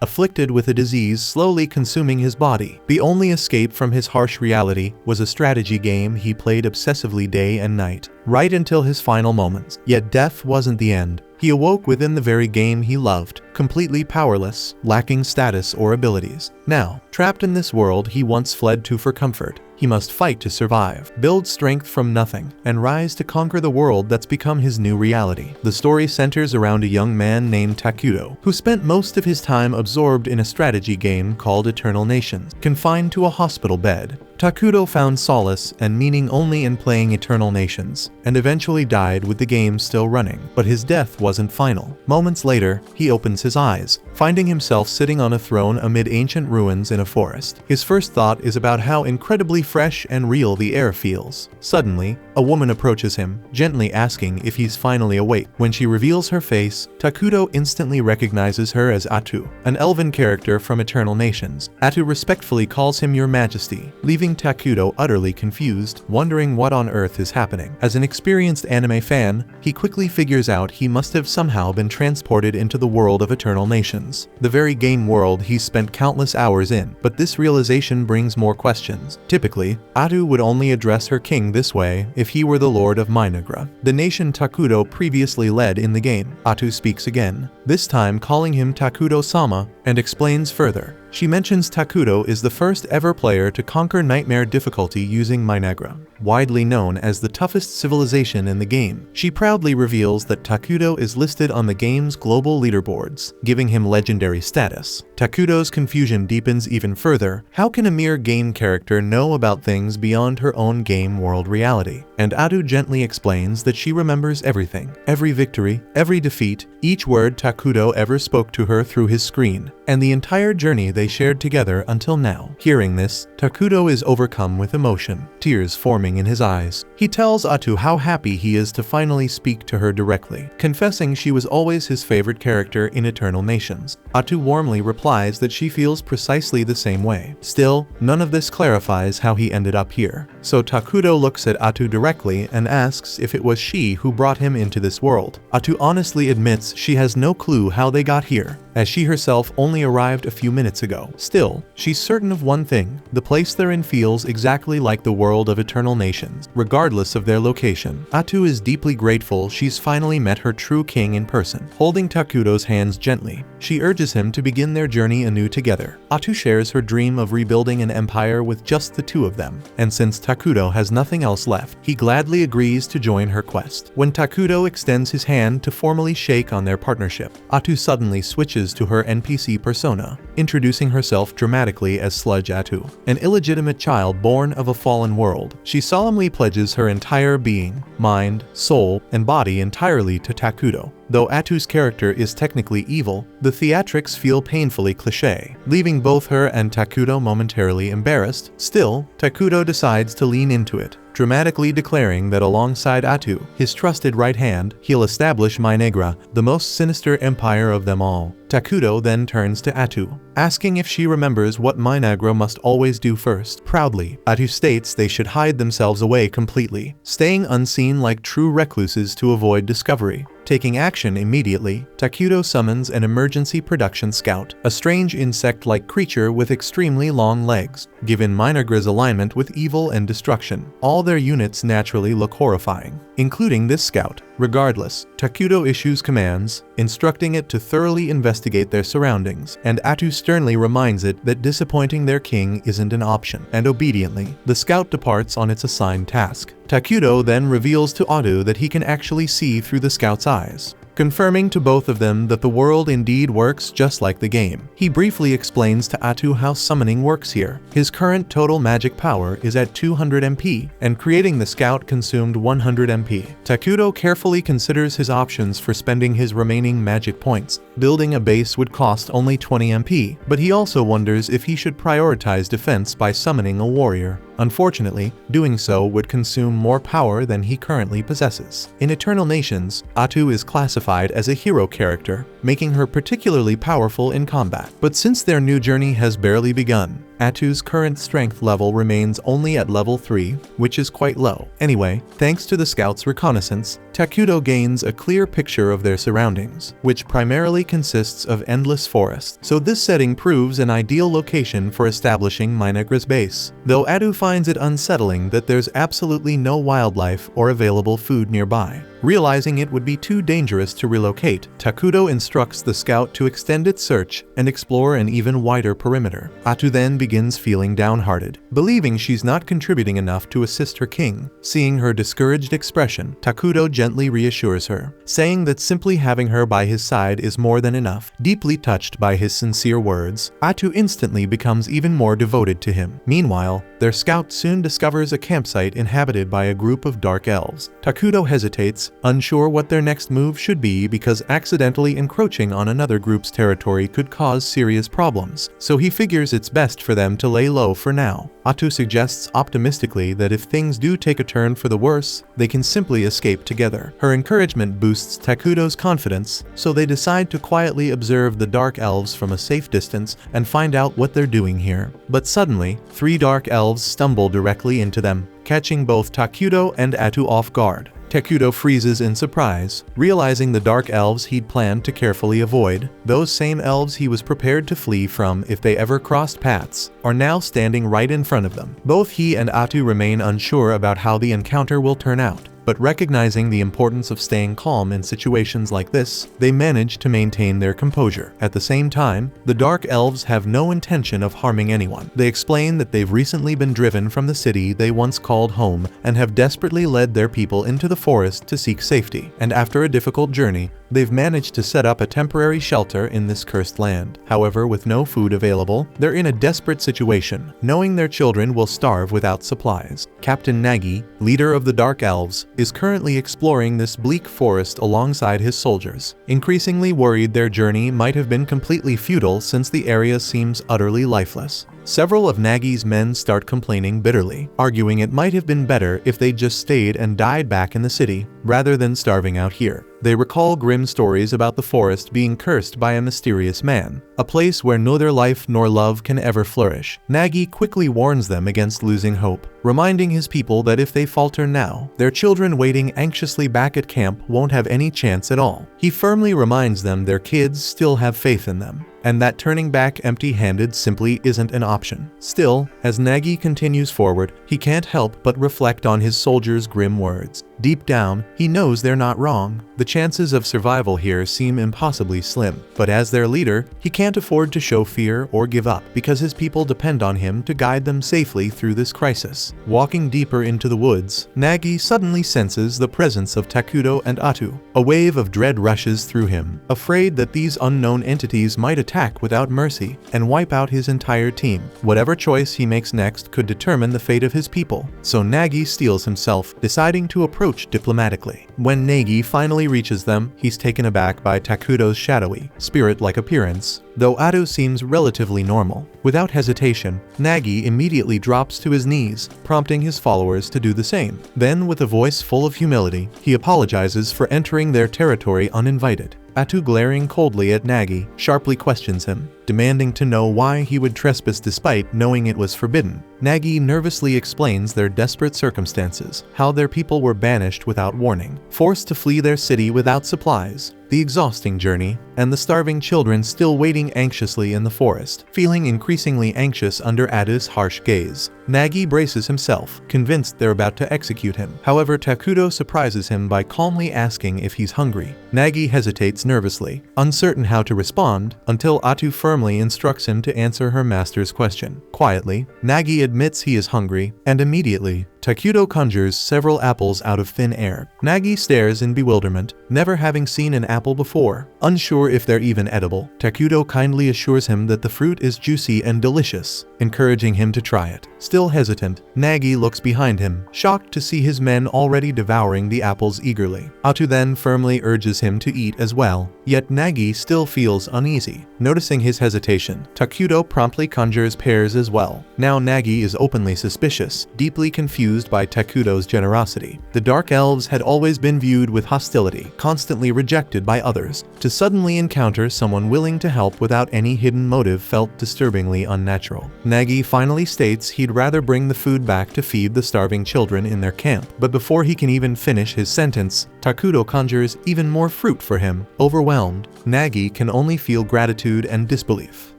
afflicted with a disease slowly consuming his body. The only escape from his harsh reality was a strategy game he played obsessively day and night, right until his final moments. Yet death wasn't the end. He awoke within the very game he loved, completely powerless, lacking status or abilities. Now, trapped in this world he once fled to for comfort, he must fight to survive, build strength from nothing, and rise to conquer the world that's become his new reality. The story centers around a young man named Takuto, who spent most of his time absorbed in a strategy game called Eternal Nations. Confined to a hospital bed, Takuto found solace and meaning only in playing Eternal Nations, and eventually died with the game still running. But his death wasn't final. Moments later, he opens his eyes, finding himself sitting on a throne amid ancient ruins in a forest. His first thought is about how incredibly fresh and real the air feels. Suddenly, a woman approaches him, gently asking if he's finally awake. When she reveals her face, Takuto instantly recognizes her as Atu, an elven character from Eternal Nations. Atu respectfully calls him Your Majesty, leaving Takuto utterly confused, wondering what on earth is happening. As an experienced anime fan, he quickly figures out he must have somehow been transported into the world of Eternal Nations, the very game world he spent countless hours in. But this realization brings more questions. Typically, Atu would only address her king this way if he were the Lord of Minagra, the nation Takuto previously led in the game. Atu speaks again, this time calling him Takuto-sama, and explains further. She mentions Takuto is the first ever player to conquer nightmare difficulty using Minagra, widely known as the toughest civilization in the game. She proudly reveals that Takuto is listed on the game's global leaderboards, giving him legendary status. Takuto's confusion deepens even further. How can a mere game character know about things beyond her own game world reality? And Atu gently explains that she remembers everything, every victory, every defeat, each word Takuto ever spoke to her through his screen, and the entire journey they shared together until now. Hearing this, Takuto is overcome with emotion, tears forming in his eyes. He tells Atu how happy he is to finally speak to her directly, confessing she was always his favorite character in Eternal Nations. Atu warmly replies that she feels precisely the same way. Still, none of this clarifies how he ended up here. So Takuto looks at Atu directly and asks if it was she who brought him into this world. Atu honestly admits she has no clue how they got here, as she herself only arrived a few minutes ago. Still, she's certain of one thing: the place they're in feels exactly like the world of Eternal Nations, regardless of their location. Atu is deeply grateful she's finally met her true king in person. Holding Takuto's hands gently, she urges him to begin their journey anew together. Atu shares her dream of rebuilding an empire with just the two of them, and since Takuto has nothing else left, he gladly agrees to join her quest. When Takuto extends his hand to formally shake on their partnership, Atu suddenly switches to her NPC persona, introducing herself dramatically as Sludge Atu, an illegitimate child born of a fallen world. She solemnly pledges her entire being, mind, soul, and body entirely to Takuto. Though Atu's character is technically evil, the theatrics feel painfully cliché, leaving both her and Takuto momentarily embarrassed. Still, Takuto decides to lean into it, dramatically declaring that alongside Atu, his trusted right hand, he'll establish Minagra, the most sinister empire of them all. Takuto then turns to Atu, asking if she remembers what Minagra must always do first. Proudly, Atu states they should hide themselves away completely, staying unseen like true recluses to avoid discovery. Taking action immediately, Takuto summons an emergency production scout, a strange insect-like creature with extremely long legs, given Minagra's alignment with evil and destruction. All their units naturally look horrifying, including this scout. Regardless, Takuto issues commands, instructing it to thoroughly investigate their surroundings, and Atu sternly reminds it that disappointing their king isn't an option, and obediently, the scout departs on its assigned task. Takuto then reveals to Atu that he can actually see through the scout's eyes, confirming to both of them that the world indeed works just like the game. He briefly explains to Atu how summoning works here. His current total magic power is at 200 MP, and creating the scout consumed 100 MP. Takuto carefully considers his options for spending his remaining magic points. Building a base would cost only 20 MP, but he also wonders if he should prioritize defense by summoning a warrior. Unfortunately, doing so would consume more power than he currently possesses. In Eternal Nations, Atu is classified as a hero character, making her particularly powerful in combat. But since their new journey has barely begun, Atu's current strength level remains only at level 3, which is quite low. Anyway, thanks to the scout's reconnaissance, Takuto gains a clear picture of their surroundings, which primarily consists of endless forest. So this setting proves an ideal location for establishing Minagra's base, though Atu finds it unsettling that there's absolutely no wildlife or available food nearby. Realizing it would be too dangerous to relocate, Takuto instructs the scout to extend its search and explore an even wider perimeter. Atu then begins feeling downhearted, believing she's not contributing enough to assist her king. Seeing her discouraged expression, Takuto gently reassures her, saying that simply having her by his side is more than enough. Deeply touched by his sincere words, Atu instantly becomes even more devoted to him. Meanwhile, their scout soon discovers a campsite inhabited by a group of dark elves. Takuto hesitates, unsure what their next move should be because accidentally encroaching on another group's territory could cause serious problems, so he figures it's best for them to lay low for now. Atu suggests optimistically that if things do take a turn for the worse, they can simply escape together. Her encouragement boosts Takuto's confidence, so they decide to quietly observe the dark elves from a safe distance and find out what they're doing here. But suddenly, 3 dark elves stumble directly into them, catching both Takuto and Atu off guard. Takuto freezes in surprise, realizing the dark elves he'd planned to carefully avoid, those same elves he was prepared to flee from if they ever crossed paths, are now standing right in front of them. Both he and Atu remain unsure about how the encounter will turn out, but recognizing the importance of staying calm in situations like this, they manage to maintain their composure. At the same time, the Dark Elves have no intention of harming anyone. They explain that they've recently been driven from the city they once called home and have desperately led their people into the forest to seek safety. And after a difficult journey, they've managed to set up a temporary shelter in this cursed land. However, with no food available, they're in a desperate situation, knowing their children will starve without supplies. Captain Nagi, leader of the Dark Elves, is currently exploring this bleak forest alongside his soldiers, increasingly worried their journey might have been completely futile since the area seems utterly lifeless. Several of Nagi's men start complaining bitterly, arguing it might have been better if they just stayed and died back in the city, rather than starving out here. They recall grim stories about the forest being cursed by a mysterious man, a place where neither life nor love can ever flourish. Nagi quickly warns them against losing hope, reminding his people that if they falter now, their children waiting anxiously back at camp won't have any chance at all. He firmly reminds them their kids still have faith in them, and that turning back empty-handed simply isn't an option. Still, as Nagi continues forward, he can't help but reflect on his soldiers' grim words. Deep down, he knows they're not wrong. The chances of survival here seem impossibly slim, but as their leader, he can't afford to show fear or give up because his people depend on him to guide them safely through this crisis. Walking deeper into the woods, Nagi suddenly senses the presence of Takuto and Atu. A wave of dread rushes through him, afraid that these unknown entities might attack without mercy and wipe out his entire team. Whatever choice he makes next could determine the fate of his people, so Nagi steels himself, deciding to approach diplomatically. When Nagi finally reaches them, he's taken aback by Takuto's shadowy, spirit-like appearance, though Atu seems relatively normal. Without hesitation, Nagi immediately drops to his knees, prompting his followers to do the same. Then, with a voice full of humility, he apologizes for entering their territory uninvited. Atu, glaring coldly at Nagi, sharply questions him, demanding to know why he would trespass despite knowing it was forbidden. Nagi nervously explains their desperate circumstances, how their people were banished without warning, forced to flee their city without supplies, the exhausting journey, and the starving children still waiting anxiously in the forest. Feeling increasingly anxious under Atu's harsh gaze, Nagi braces himself, convinced they're about to execute him. However, Takuto surprises him by calmly asking if he's hungry. Nagi hesitates nervously, uncertain how to respond, until Atu firmly instructs him to answer her master's question. Quietly, Nagi admits he is hungry, and immediately, Takuto conjures several apples out of thin air. Nagi stares in bewilderment, never having seen an apple before. Unsure if they're even edible, Takuto kindly assures him that the fruit is juicy and delicious, encouraging him to try it. Still hesitant, Nagi looks behind him, shocked to see his men already devouring the apples eagerly. Atu then firmly urges him to eat as well, Yet Nagi still feels uneasy. Noticing his hesitation, Takudo promptly conjures pairs as well. Now Nagi is openly suspicious, deeply confused by Takudo's generosity. The Dark Elves had always been viewed with hostility, constantly rejected by others. To suddenly encounter someone willing to help without any hidden motive felt disturbingly unnatural. Nagi finally states he'd rather bring the food back to feed the starving children in their camp. But before he can even finish his sentence, Takudo conjures even more fruit for him. Overwhelmed, Nagi can only feel gratitude and disbelief.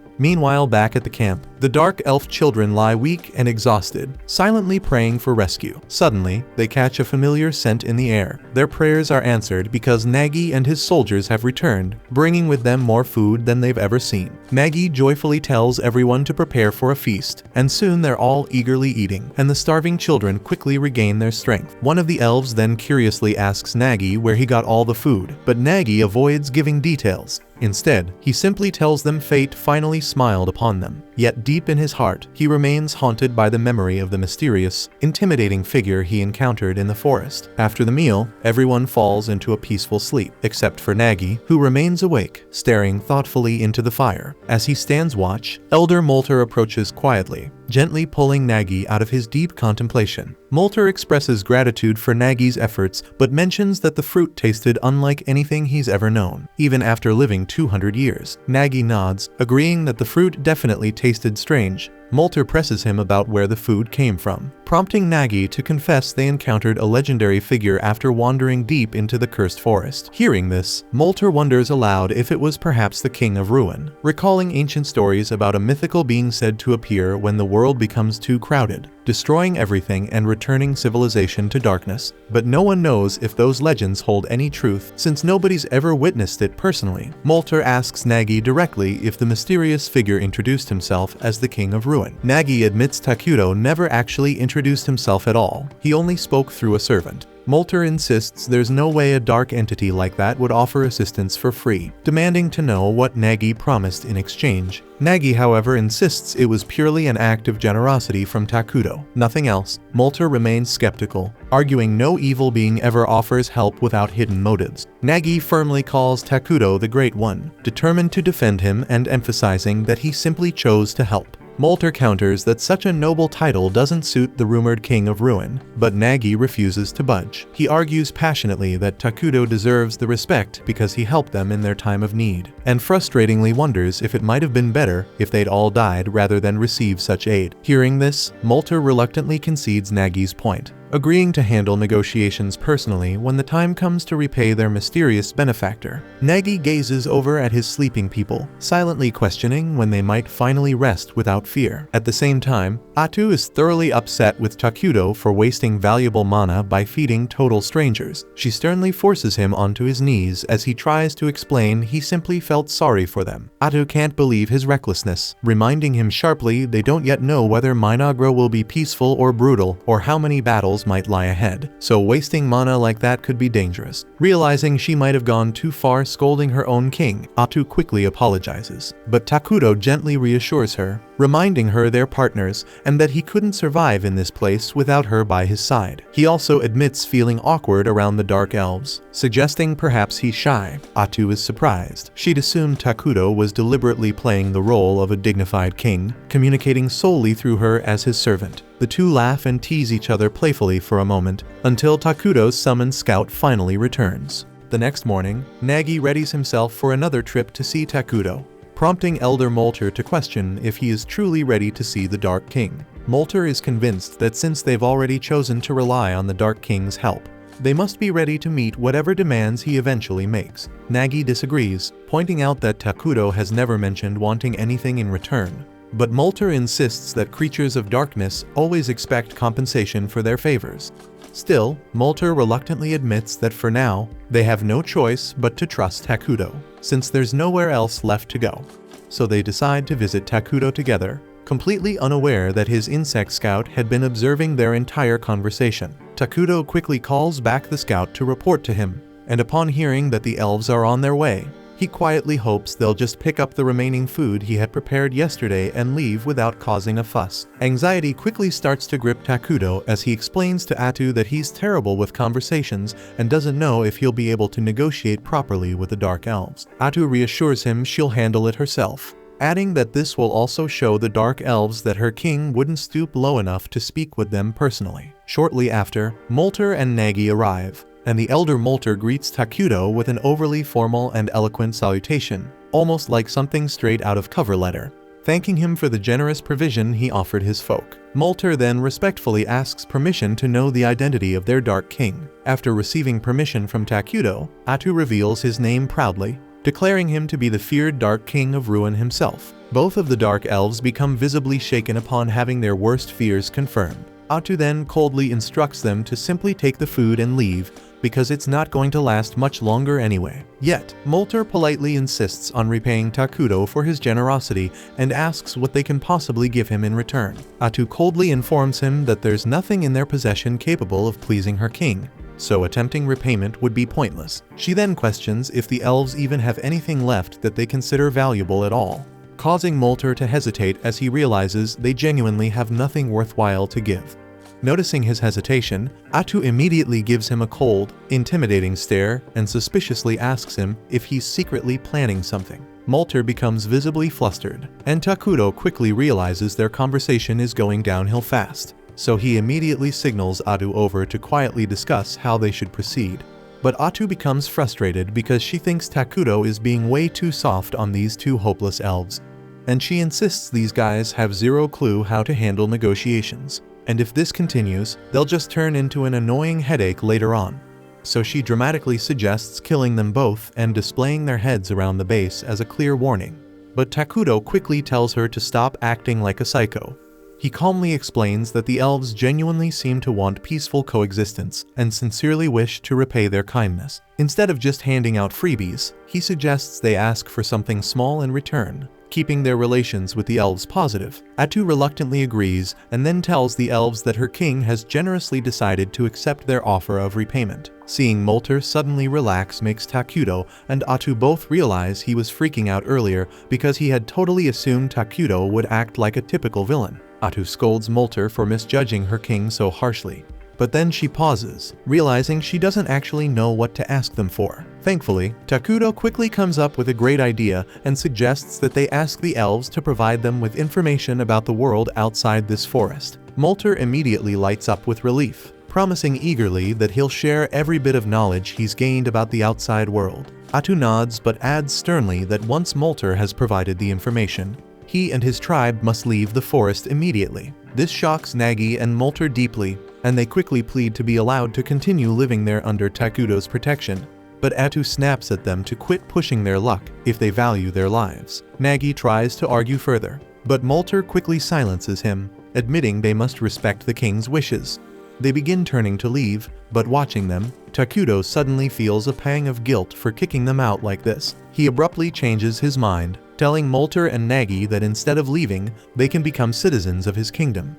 Meanwhile, back at the camp, the Dark Elf children lie weak and exhausted, silently praying for rescue. Suddenly, they catch a familiar scent in the air. Their prayers are answered because Nagi and his soldiers have returned, bringing with them more food than they've ever seen. Nagi joyfully tells everyone to prepare for a feast, and soon they're all eagerly eating, and the starving children quickly regain their strength. One of the elves then curiously asks Nagi where he got all the food, but Nagi avoids giving details. Instead, he simply tells them fate finally smiled upon them. Yet deep in his heart, he remains haunted by the memory of the mysterious, intimidating figure he encountered in the forest. After the meal, everyone falls into a peaceful sleep, except for Nagi, who remains awake, staring thoughtfully into the fire. As he stands watch, Elder Molter approaches quietly, gently pulling Nagi out of his deep contemplation. Molter expresses gratitude for Nagi's efforts, but mentions that the fruit tasted unlike anything he's ever known, even after living 200 years. Nagi nods, agreeing that the fruit definitely tasted strange. Molter presses him about where the food came from, prompting Nagi to confess they encountered a legendary figure after wandering deep into the cursed forest. Hearing this, Molter wonders aloud if it was perhaps the King of Ruin, recalling ancient stories about a mythical being said to appear when the world becomes too crowded, destroying everything and returning civilization to darkness. But no one knows if those legends hold any truth, since nobody's ever witnessed it personally. Molter asks Nagi directly if the mysterious figure introduced himself as the King of Ruin. Nagi admits Takudo never actually introduced himself at all. He only spoke through a servant. Molter insists there's no way a dark entity like that would offer assistance for free, demanding to know what Nagi promised in exchange. Nagi, however, insists it was purely an act of generosity from Takudo, nothing else. Molter remains skeptical, arguing no evil being ever offers help without hidden motives. Nagi firmly calls Takudo the Great One, determined to defend him and emphasizing that he simply chose to help. Molter counters that such a noble title doesn't suit the rumored King of Ruin, but Nagi refuses to budge. He argues passionately that Takudo deserves the respect because he helped them in their time of need, and frustratingly wonders if it might have been better if they'd all died rather than receive such aid. Hearing this, Molter reluctantly concedes Nagi's point, agreeing to handle negotiations personally when the time comes to repay their mysterious benefactor. Nagi gazes over at his sleeping people, silently questioning when they might finally rest without fear. At the same time, Atu is thoroughly upset with Takudo for wasting valuable mana by feeding total strangers. She sternly forces him onto his knees as he tries to explain he simply felt sorry for them. Atu can't believe his recklessness, reminding him sharply they don't yet know whether Minagra will be peaceful or brutal, or how many battles might lie ahead, so wasting mana like that could be dangerous. Realizing she might have gone too far scolding her own king, Atu quickly apologizes, but Takudo gently reassures her, reminding her they're partners and that he couldn't survive in this place without her by his side. He also admits feeling awkward around the Dark Elves, suggesting perhaps he's shy. Atu is surprised. She'd assumed Takudo was deliberately playing the role of a dignified king, communicating solely through her as his servant. The two laugh and tease each other playfully for a moment, until Takudo's summoned scout finally returns. The next morning, Nagi readies himself for another trip to see Takudo, prompting Elder Molter to question if he is truly ready to see the Dark King. Molter is convinced that since they've already chosen to rely on the Dark King's help, they must be ready to meet whatever demands he eventually makes. Nagi disagrees, pointing out that Takudo has never mentioned wanting anything in return. But Molter insists that creatures of darkness always expect compensation for their favors. Still, Molter reluctantly admits that for now, they have no choice but to trust Takudo, since there's nowhere else left to go. So they decide to visit Takudo together, completely unaware that his insect scout had been observing their entire conversation. Takudo quickly calls back the scout to report to him, and upon hearing that the elves are on their way, he He quietly hopes they'll just pick up the remaining food he had prepared yesterday and leave without causing a fuss. Anxiety quickly starts to grip Takudo as he explains to Atu that he's terrible with conversations and doesn't know if he'll be able to negotiate properly with the Dark Elves. Atu reassures him she'll handle it herself, adding that this will also show the Dark Elves that her king wouldn't stoop low enough to speak with them personally. Shortly after, Molter and Nagi arrive, and the elder Molter greets Takudo with an overly formal and eloquent salutation, almost like something straight out of cover letter, thanking him for the generous provision he offered his folk. Molter then respectfully asks permission to know the identity of their Dark King. After receiving permission from Takudo, Atu reveals his name proudly, declaring him to be the feared Dark King of Ruin himself. Both of the Dark Elves become visibly shaken upon having their worst fears confirmed. Atu then coldly instructs them to simply take the food and leave, because it's not going to last much longer anyway. Yet, Molter politely insists on repaying Takudo for his generosity and asks what they can possibly give him in return. Atu coldly informs him that there's nothing in their possession capable of pleasing her king, so attempting repayment would be pointless. She then questions if the elves even have anything left that they consider valuable at all, causing Molter to hesitate as he realizes they genuinely have nothing worthwhile to give. Noticing his hesitation, Atu immediately gives him a cold, intimidating stare and suspiciously asks him if he's secretly planning something. Molter becomes visibly flustered, and Takudo quickly realizes their conversation is going downhill fast, so he immediately signals Atu over to quietly discuss how they should proceed. But Atu becomes frustrated because she thinks Takudo is being way too soft on these two hopeless elves, and she insists these guys have zero clue how to handle negotiations, and if this continues, they'll just turn into an annoying headache later on. So she dramatically suggests killing them both and displaying their heads around the base as a clear warning. But Takudo quickly tells her to stop acting like a psycho. He calmly explains that the elves genuinely seem to want peaceful coexistence and sincerely wish to repay their kindness. Instead of just handing out freebies, he suggests they ask for something small in return, keeping their relations with the elves positive. Atu reluctantly agrees and then tells the elves that her king has generously decided to accept their offer of repayment. Seeing Molter suddenly relax makes Takudo and Atu both realize he was freaking out earlier because he had totally assumed Takudo would act like a typical villain. Atu scolds Molter for misjudging her king so harshly, but then she pauses, realizing she doesn't actually know what to ask them for. Thankfully, Takudo quickly comes up with a great idea and suggests that they ask the elves to provide them with information about the world outside this forest. Molter immediately lights up with relief, promising eagerly that he'll share every bit of knowledge he's gained about the outside world. Atu nods but adds sternly that once Molter has provided the information, he and his tribe must leave the forest immediately. This shocks Nagi and Molter deeply, and they quickly plead to be allowed to continue living there under Takudo's protection. But Atu snaps at them to quit pushing their luck if they value their lives. Nagi tries to argue further, but Molter quickly silences him, admitting they must respect the king's wishes. They begin turning to leave, but watching them, Takudo suddenly feels a pang of guilt for kicking them out like this. He abruptly changes his mind, telling Molter and Nagi that instead of leaving, they can become citizens of his kingdom.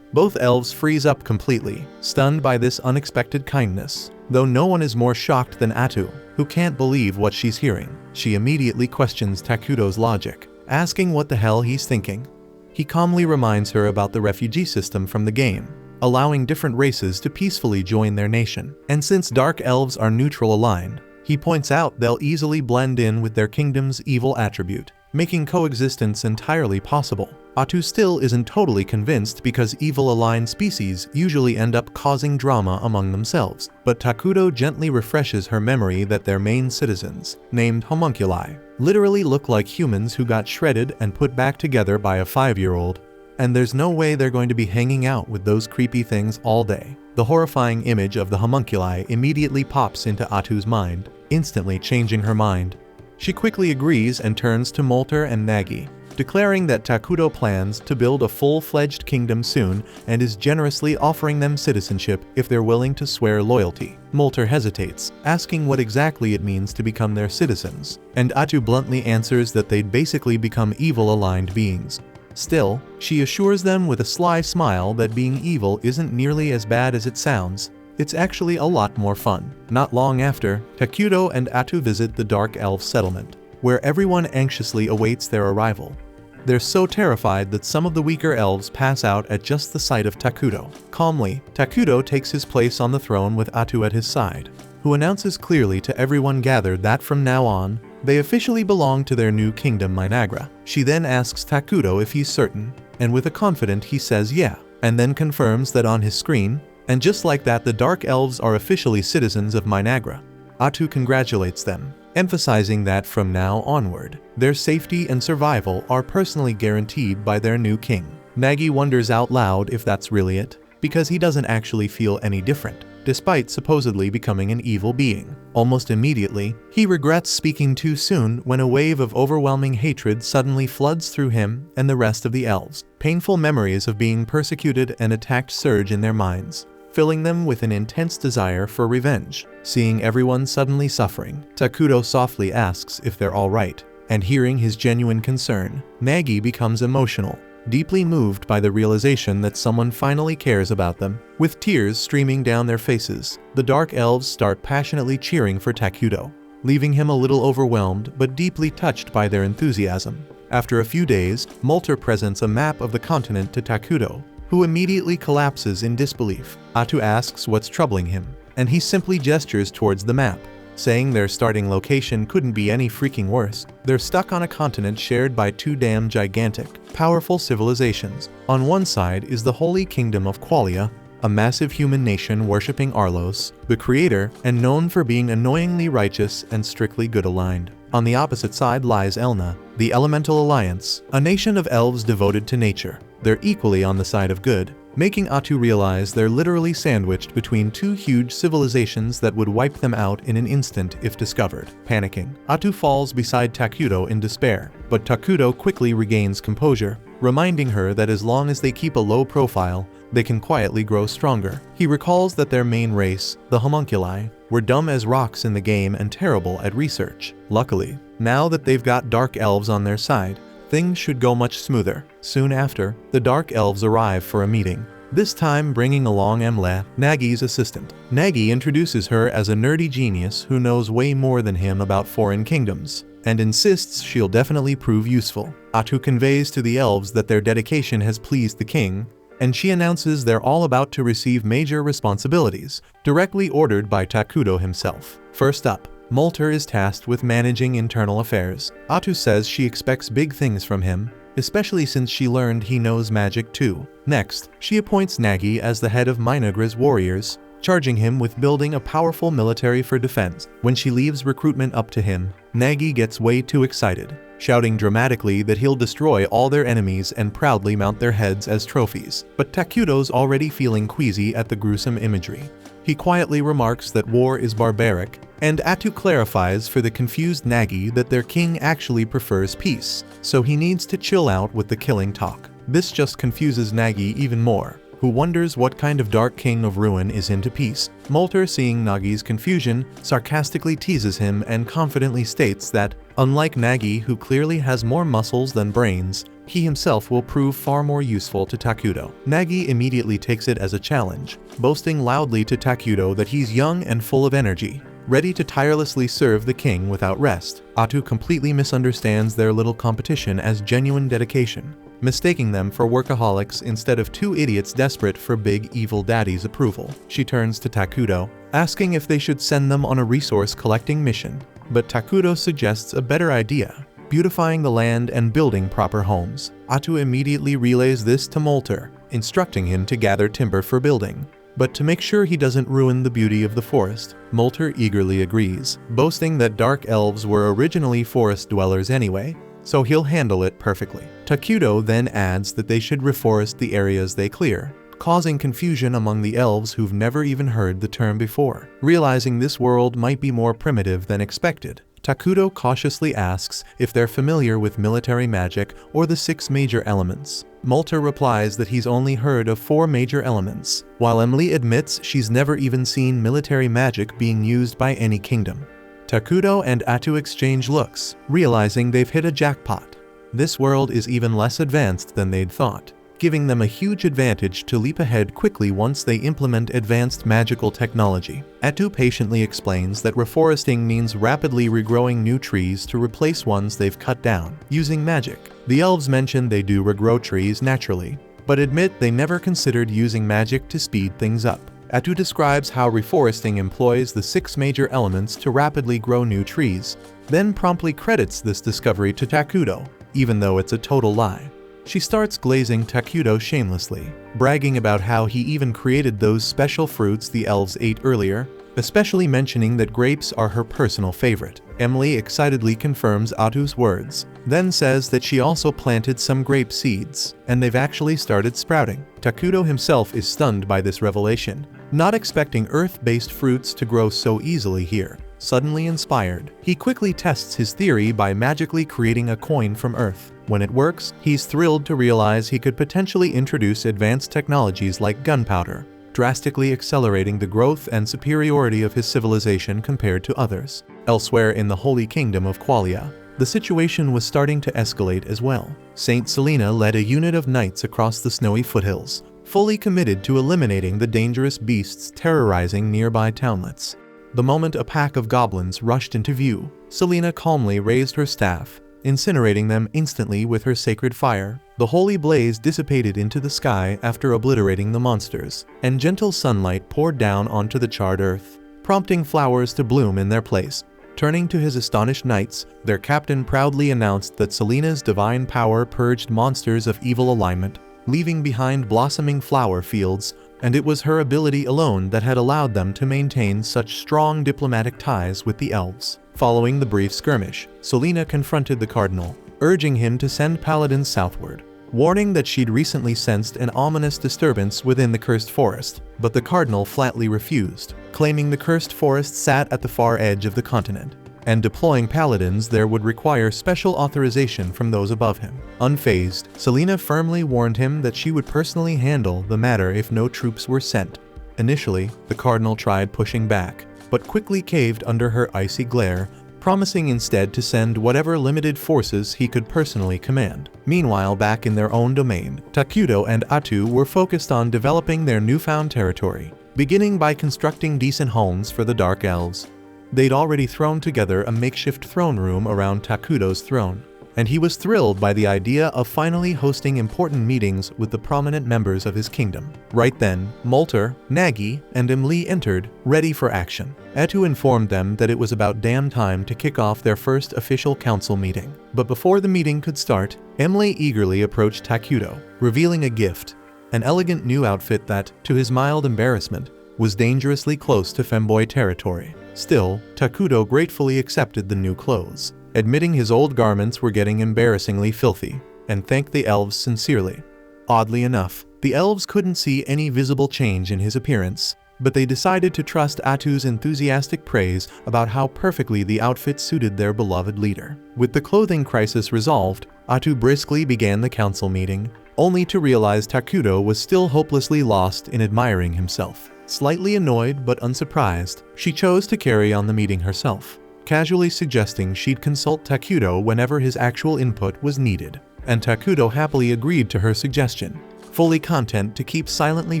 Both elves freeze up completely, stunned by this unexpected kindness, though no one is more shocked than Atu, who can't believe what she's hearing. She immediately questions Takudo's logic, asking what the hell he's thinking. He calmly reminds her about the refugee system from the game, allowing different races to peacefully join their nation. And since dark elves are neutral aligned, he points out they'll easily blend in with their kingdom's evil attribute, making coexistence entirely possible. Atu still isn't totally convinced because evil-aligned species usually end up causing drama among themselves, but Takudo gently refreshes her memory that their main citizens, named homunculi, literally look like humans who got shredded and put back together by a 5-year-old, and there's no way they're going to be hanging out with those creepy things all day. The horrifying image of the homunculi immediately pops into Atu's mind, instantly changing her mind. She quickly agrees and turns to Molter and Nagi, declaring that Takudo plans to build a full-fledged kingdom soon and is generously offering them citizenship if they're willing to swear loyalty. Molter hesitates, asking what exactly it means to become their citizens, and Atu bluntly answers that they'd basically become evil-aligned beings. Still, she assures them with a sly smile that being evil isn't nearly as bad as it sounds. It's actually a lot more fun. Not long after, Takudo and Atu visit the Dark Elf settlement. where everyone anxiously awaits their arrival. They're so terrified that some of the weaker elves pass out at just the sight of Takudo. Calmly, Takudo takes his place on the throne with Atu at his side, who announces clearly to everyone gathered that from now on, they officially belong to their new kingdom Minagra. She then asks Takudo if he's certain, and with a confident he says yeah, and then confirms that on his screen, and just like that the Dark Elves are officially citizens of Minagra. Atu congratulates them, emphasizing that from now onward, their safety and survival are personally guaranteed by their new king. Nagi wonders out loud if that's really it, because he doesn't actually feel any different, despite supposedly becoming an evil being. Almost immediately, he regrets speaking too soon when a wave of overwhelming hatred suddenly floods through him and the rest of the elves. Painful memories of being persecuted and attacked surge in their minds, filling them with an intense desire for revenge. Seeing everyone suddenly suffering, Takudo softly asks if they're all right, and hearing his genuine concern, Nagi becomes emotional, deeply moved by the realization that someone finally cares about them. With tears streaming down their faces, the Dark Elves start passionately cheering for Takudo, leaving him a little overwhelmed but deeply touched by their enthusiasm. After a few days, Molter presents a map of the continent to Takudo, who immediately collapses in disbelief. Atu asks what's troubling him, and he simply gestures towards the map, saying their starting location couldn't be any freaking worse. They're stuck on a continent shared by two damn gigantic, powerful civilizations. On one side is the Holy Kingdom of Qualia, a massive human nation worshipping Arlos, the creator, and known for being annoyingly righteous and strictly good-aligned. On the opposite side lies Elna, the Elemental Alliance, a nation of elves devoted to nature. They're equally on the side of good, making Atu realize they're literally sandwiched between two huge civilizations that would wipe them out in an instant if discovered. Panicking, Atu falls beside Takudo in despair, but Takudo quickly regains composure, reminding her that as long as they keep a low profile, they can quietly grow stronger. He recalls that their main race, the homunculi, were dumb as rocks in the game and terrible at research. Luckily, now that they've got Dark Elves on their side, things should go much smoother. Soon after, the Dark Elves arrive for a meeting, this time bringing along Emle, Nagi's assistant. Nagi introduces her as a nerdy genius who knows way more than him about foreign kingdoms, and insists she'll definitely prove useful. Atu conveys to the elves that their dedication has pleased the king, and she announces they're all about to receive major responsibilities, directly ordered by Takudo himself. First up, Molter is tasked with managing internal affairs. Atu says she expects big things from him, especially since she learned he knows magic too. Next, she appoints Nagi as the head of Minagra's warriors, charging him with building a powerful military for defense. When she leaves recruitment up to him, Nagi gets way too excited, shouting dramatically that he'll destroy all their enemies and proudly mount their heads as trophies. But Takudo's already feeling queasy at the gruesome imagery. He quietly remarks that war is barbaric, and Atu clarifies for the confused Nagi that their king actually prefers peace, so he needs to chill out with the killing talk. This just confuses Nagi even more, who wonders what kind of dark king of ruin is into peace. Molter, seeing Nagi's confusion, sarcastically teases him and confidently states that, unlike Nagi who clearly has more muscles than brains, he himself will prove far more useful to Takudo. Nagi immediately takes it as a challenge, boasting loudly to Takudo that he's young and full of energy, ready to tirelessly serve the king without rest. Atu completely misunderstands their little competition as genuine dedication, mistaking them for workaholics instead of two idiots desperate for Big Evil Daddy's approval. She turns to Takudo, asking if they should send them on a resource-collecting mission, but Takudo suggests a better idea: beautifying the land and building proper homes. Atu immediately relays this to Molter, instructing him to gather timber for building, but to make sure he doesn't ruin the beauty of the forest. Molter eagerly agrees, boasting that Dark Elves were originally forest dwellers anyway, so he'll handle it perfectly. Takudo then adds that they should reforest the areas they clear, causing confusion among the elves who've never even heard the term before. Realizing this world might be more primitive than expected, Takudo cautiously asks if they're familiar with military magic or the 6 major elements. Molter replies that he's only heard of 4 major elements, while Emily admits she's never even seen military magic being used by any kingdom. Takudo and Atu exchange looks, realizing they've hit a jackpot. This world is even less advanced than they'd thought. giving them a huge advantage to leap ahead quickly once they implement advanced magical technology. Atu patiently explains that reforesting means rapidly regrowing new trees to replace ones they've cut down, using magic. The elves mention they do regrow trees naturally, but admit they never considered using magic to speed things up. Atu describes how reforesting employs the 6 major elements to rapidly grow new trees, then promptly credits this discovery to Takudo, even though it's a total lie. She starts glazing Takudo shamelessly, bragging about how he even created those special fruits the elves ate earlier, especially mentioning that grapes are her personal favorite. Emily excitedly confirms Atu's words, then says that she also planted some grape seeds, and they've actually started sprouting. Takudo himself is stunned by this revelation, not expecting earth-based fruits to grow so easily here. Suddenly inspired, he quickly tests his theory by magically creating a coin from earth. When it works, he's thrilled to realize he could potentially introduce advanced technologies like gunpowder, drastically accelerating the growth and superiority of his civilization compared to others. Elsewhere in the Holy Kingdom of Qualia, the situation was starting to escalate as well. Saint Selena led a unit of knights across the snowy foothills, fully committed to eliminating the dangerous beasts terrorizing nearby townlets. The moment a pack of goblins rushed into view, Selena calmly raised her staff, incinerating them instantly with her sacred fire. The holy blaze dissipated into the sky after obliterating the monsters, and gentle sunlight poured down onto the charred earth, prompting flowers to bloom in their place. Turning to his astonished knights, their captain proudly announced that Selena's divine power purged monsters of evil alignment, leaving behind blossoming flower fields, and it was her ability alone that had allowed them to maintain such strong diplomatic ties with the elves. Following the brief skirmish, Selena confronted the cardinal, urging him to send paladins southward, warning that she'd recently sensed an ominous disturbance within the cursed forest, but the cardinal flatly refused, claiming the cursed forest sat at the far edge of the continent, and deploying paladins there would require special authorization from those above him. Unfazed, Selena firmly warned him that she would personally handle the matter if no troops were sent. Initially, the cardinal tried pushing back, but quickly caved under her icy glare, promising instead to send whatever limited forces he could personally command. Meanwhile, back in their own domain, Takudo and Atu were focused on developing their newfound territory, beginning by constructing decent homes for the Dark Elves. They'd already thrown together a makeshift throne room around Takudo's throne, and he was thrilled by the idea of finally hosting important meetings with the prominent members of his kingdom. Right then, Molter, Nagi, and Emily entered, ready for action. Atu informed them that it was about damn time to kick off their first official council meeting. But before the meeting could start, Emily eagerly approached Takudo, revealing a gift, an elegant new outfit that, to his mild embarrassment, was dangerously close to femboy territory. Still, Takudo gratefully accepted the new clothes, admitting his old garments were getting embarrassingly filthy, and thanked the elves sincerely. Oddly enough, the elves couldn't see any visible change in his appearance, but they decided to trust Atu's enthusiastic praise about how perfectly the outfit suited their beloved leader. With the clothing crisis resolved, Atu briskly began the council meeting, only to realize Takudo was still hopelessly lost in admiring himself. Slightly annoyed but unsurprised, she chose to carry on the meeting herself, casually suggesting she'd consult Takudo whenever his actual input was needed. And Takudo happily agreed to her suggestion, fully content to keep silently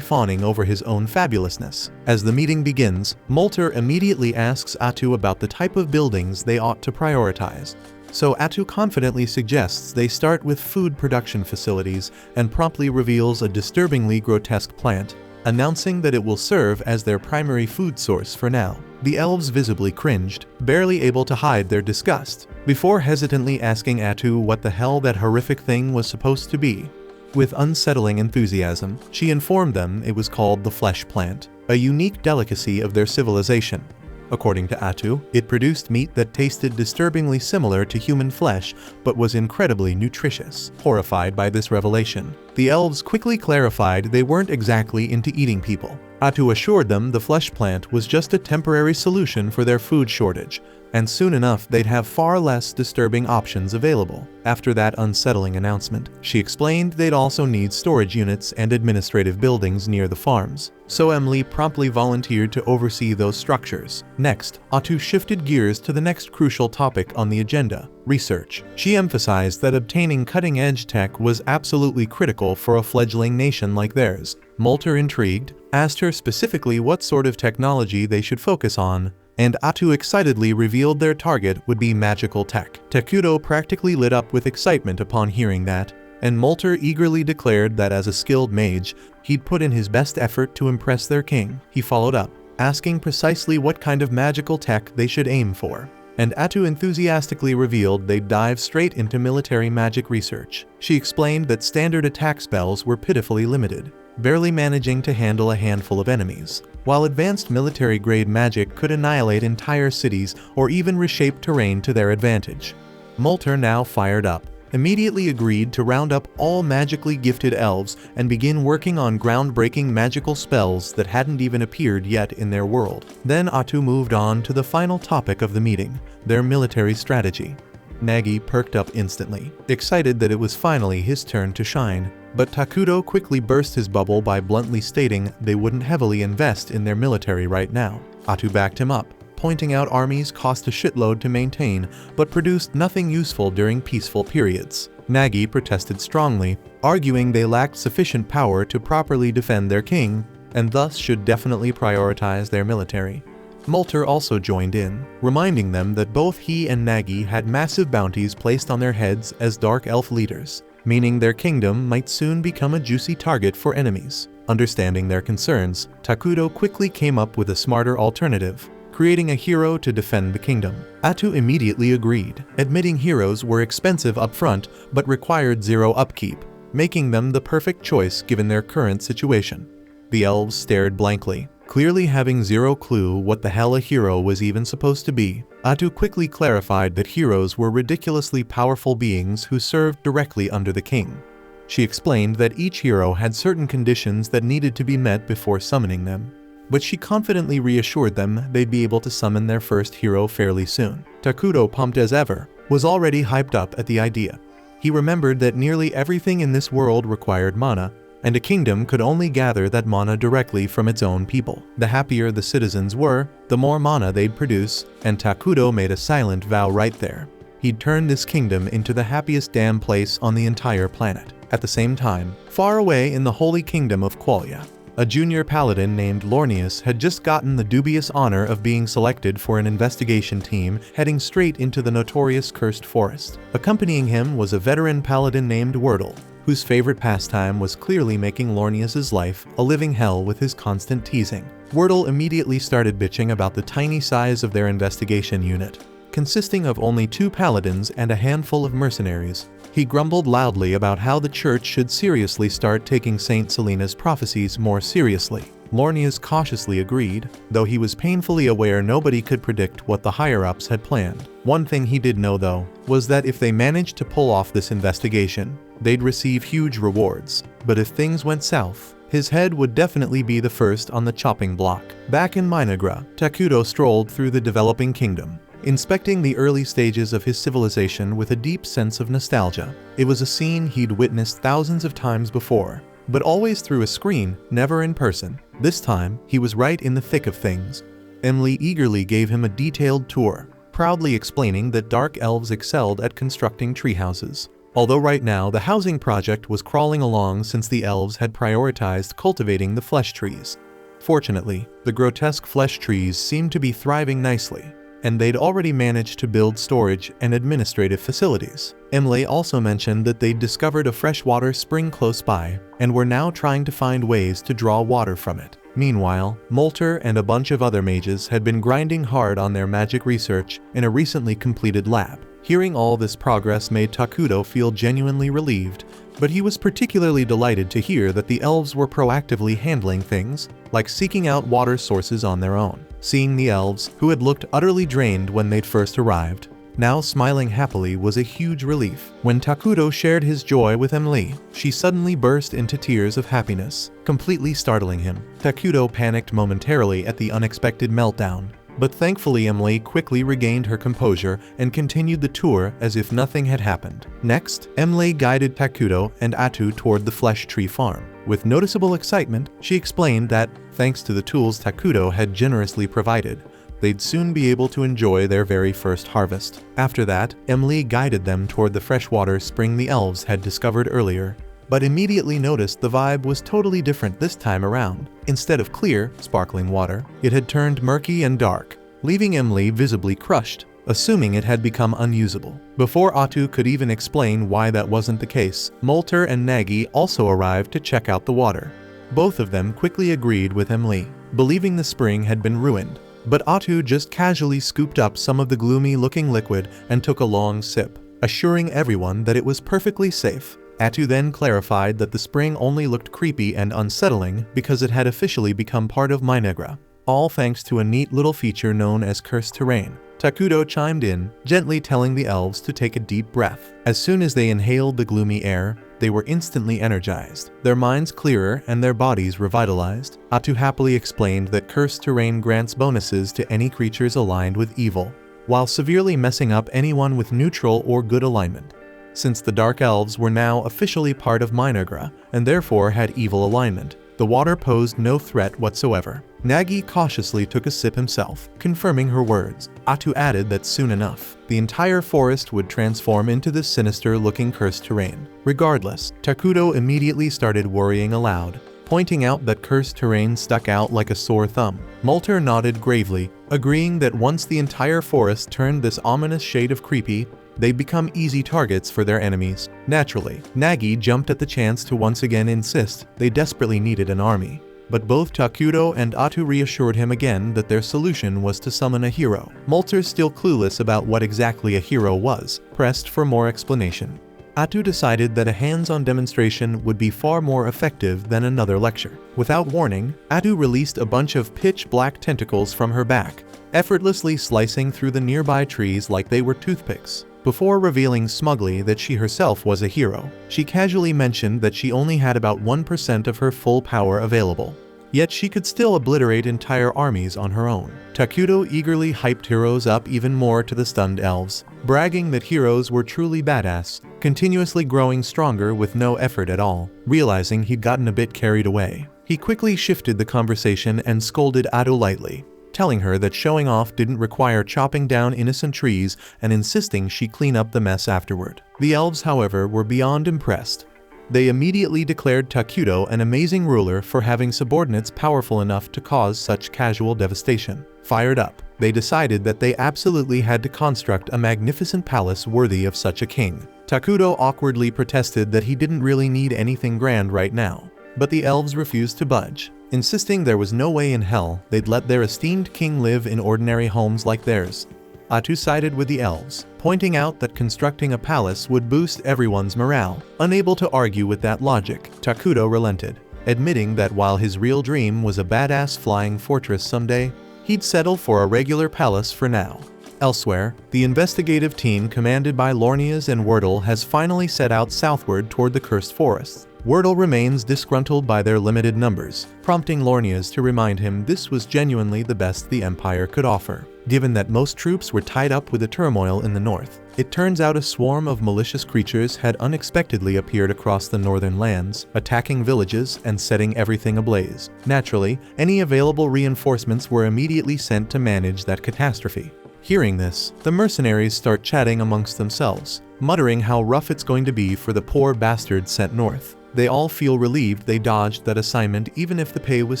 fawning over his own fabulousness. As the meeting begins, Molter immediately asks Atu about the type of buildings they ought to prioritize. So Atu confidently suggests they start with food production facilities and promptly reveals a disturbingly grotesque plant, announcing that it will serve as their primary food source for now. The elves visibly cringed, barely able to hide their disgust, before hesitantly asking Atu what the hell that horrific thing was supposed to be. With unsettling enthusiasm, she informed them it was called the flesh plant, a unique delicacy of their civilization. According to Atu, it produced meat that tasted disturbingly similar to human flesh but was incredibly nutritious. Horrified by this revelation, the elves quickly clarified they weren't exactly into eating people. Atu assured them the flesh plant was just a temporary solution for their food shortage, and soon enough they'd have far less disturbing options available. After that unsettling announcement, she explained they'd also need storage units and administrative buildings near the farms, so Emily promptly volunteered to oversee those structures. Next, Atu shifted gears to the next crucial topic on the agenda: research. She emphasized that obtaining cutting-edge tech was absolutely critical for a fledgling nation like theirs. Molter, intrigued, asked her specifically what sort of technology they should focus on, and Atu excitedly revealed their target would be magical tech. Takuto practically lit up with excitement upon hearing that, and Molter eagerly declared that as a skilled mage, he'd put in his best effort to impress their king. He followed up, asking precisely what kind of magical tech they should aim for, and Atu enthusiastically revealed they'd dive straight into military magic research. She explained that standard attack spells were pitifully limited, barely managing to handle a handful of enemies, while advanced military-grade magic could annihilate entire cities or even reshape terrain to their advantage. Molter, now fired up, immediately agreed to round up all magically gifted elves and begin working on groundbreaking magical spells that hadn't even appeared yet in their world. Then Atu moved on to the final topic of the meeting: their military strategy. Nagi perked up instantly, excited that it was finally his turn to shine. But Takuto quickly burst his bubble by bluntly stating they wouldn't heavily invest in their military right now. Atu backed him up, pointing out armies cost a shitload to maintain but produced nothing useful during peaceful periods. Nagi protested strongly, arguing they lacked sufficient power to properly defend their king, and thus should definitely prioritize their military. Molter also joined in, reminding them that both he and Nagi had massive bounties placed on their heads as Dark Elf leaders, meaning their kingdom might soon become a juicy target for enemies. Understanding their concerns, Takuto quickly came up with a smarter alternative: creating a hero to defend the kingdom. Atu immediately agreed, admitting heroes were expensive upfront but required zero upkeep, making them the perfect choice given their current situation. The elves stared blankly, clearly having zero clue what the hell a hero was even supposed to be. Atu quickly clarified that heroes were ridiculously powerful beings who served directly under the king. She explained that each hero had certain conditions that needed to be met before summoning them, but she confidently reassured them they'd be able to summon their first hero fairly soon. Takuto, pumped as ever, was already hyped up at the idea. He remembered that nearly everything in this world required mana, and a kingdom could only gather that mana directly from its own people. The happier the citizens were, the more mana they'd produce, and Takuto made a silent vow right there. He'd turn this kingdom into the happiest damn place on the entire planet. At the same time, far away in the holy kingdom of Qualia, a junior paladin named Lornius had just gotten the dubious honor of being selected for an investigation team heading straight into the notorious Cursed Forest. Accompanying him was a veteran paladin named Wordle, whose favorite pastime was clearly making Lornius's life a living hell with his constant teasing. Wordle immediately started bitching about the tiny size of their investigation unit, consisting of only 2 paladins and a handful of mercenaries. He grumbled loudly about how the church should seriously start taking Saint Selena's prophecies more seriously. Lornius cautiously agreed, though he was painfully aware nobody could predict what the higher-ups had planned. One thing he did know, though, was that if they managed to pull off this investigation, they'd receive huge rewards. But if things went south, his head would definitely be the first on the chopping block. Back in Minagra, Takuto strolled through the developing kingdom, inspecting the early stages of his civilization with a deep sense of nostalgia. It was a scene he'd witnessed thousands of times before, but always through a screen, never in person. This time, he was right in the thick of things. Emily eagerly gave him a detailed tour, proudly explaining that dark elves excelled at constructing treehouses. Although right now the housing project was crawling along since the elves had prioritized cultivating the flesh trees. Fortunately, the grotesque flesh trees seemed to be thriving nicely, and they'd already managed to build storage and administrative facilities. Emily also mentioned that they'd discovered a freshwater spring close by, and were now trying to find ways to draw water from it. Meanwhile, Molter and a bunch of other mages had been grinding hard on their magic research in a recently completed lab. Hearing all this progress made Takuto feel genuinely relieved, but he was particularly delighted to hear that the elves were proactively handling things, like seeking out water sources on their own. Seeing the elves, who had looked utterly drained when they'd first arrived, now smiling happily was a huge relief. When Takuto shared his joy with Emily, she suddenly burst into tears of happiness, completely startling him. Takuto panicked momentarily at the unexpected meltdown, But thankfully Emily quickly regained her composure and continued the tour as if nothing had happened. Next, Emily guided Takuto and Atu toward the flesh tree farm. With noticeable excitement, she explained that, thanks to the tools Takuto had generously provided, they'd soon be able to enjoy their very first harvest. After that, Emily guided them toward the freshwater spring the elves had discovered earlier, but immediately noticed the vibe was totally different this time around. Instead of clear, sparkling water, it had turned murky and dark, leaving Emily visibly crushed, assuming it had become unusable. Before Atu could even explain why that wasn't the case, Molter and Nagi also arrived to check out the water. Both of them quickly agreed with Emily, believing the spring had been ruined. But Atu just casually scooped up some of the gloomy-looking liquid and took a long sip, assuring everyone that it was perfectly safe. Atu then clarified that the spring only looked creepy and unsettling because it had officially become part of Minegra, all thanks to a neat little feature known as cursed terrain. Takuto chimed in, gently telling the elves to take a deep breath. As soon as they inhaled the gloomy air, they were instantly energized, their minds clearer and their bodies revitalized. Atu happily explained that cursed terrain grants bonuses to any creatures aligned with evil, while severely messing up anyone with neutral or good alignment. Since the Dark Elves were now officially part of Minegra, and therefore had evil alignment, the water posed no threat whatsoever. Nagi cautiously took a sip himself, confirming her words. Atu added that soon enough, the entire forest would transform into this sinister-looking cursed terrain. Regardless, Takuto immediately started worrying aloud, pointing out that cursed terrain stuck out like a sore thumb. Molter nodded gravely, agreeing that once the entire forest turned this ominous shade of creepy, they'd become easy targets for their enemies. Naturally, Nagi jumped at the chance to once again insist they desperately needed an army. But both Takuto and Atu reassured him again that their solution was to summon a hero. Molter, still clueless about what exactly a hero was, pressed for more explanation. Atu decided that a hands-on demonstration would be far more effective than another lecture. Without warning, Atu released a bunch of pitch-black tentacles from her back, effortlessly slicing through the nearby trees like they were toothpicks. Before revealing smugly that she herself was a hero, she casually mentioned that she only had about 1% of her full power available. Yet she could still obliterate entire armies on her own. Takuto eagerly hyped heroes up even more to the stunned elves, bragging that heroes were truly badass, continuously growing stronger with no effort at all. Realizing he'd gotten a bit carried away, he quickly shifted the conversation and scolded Atu lightly, telling her that showing off didn't require chopping down innocent trees and insisting she clean up the mess afterward. The elves, however, were beyond impressed. They immediately declared Takuto an amazing ruler for having subordinates powerful enough to cause such casual devastation. Fired up, they decided that they absolutely had to construct a magnificent palace worthy of such a king. Takuto awkwardly protested that he didn't really need anything grand right now, but the elves refused to budge, insisting there was no way in hell they'd let their esteemed king live in ordinary homes like theirs. Atu sided with the elves, pointing out that constructing a palace would boost everyone's morale. Unable to argue with that logic, Takuto relented, admitting that while his real dream was a badass flying fortress someday, he'd settle for a regular palace for now. Elsewhere, the investigative team commanded by Lornias and Wordle has finally set out southward toward the cursed forests. Wordle remains disgruntled by their limited numbers, prompting Lornias to remind him this was genuinely the best the Empire could offer. Given that most troops were tied up with the turmoil in the north, it turns out a swarm of malicious creatures had unexpectedly appeared across the northern lands, attacking villages and setting everything ablaze. Naturally, any available reinforcements were immediately sent to manage that catastrophe. Hearing this, the mercenaries start chatting amongst themselves, muttering how rough it's going to be for the poor bastards sent north. They all feel relieved they dodged that assignment even if the pay was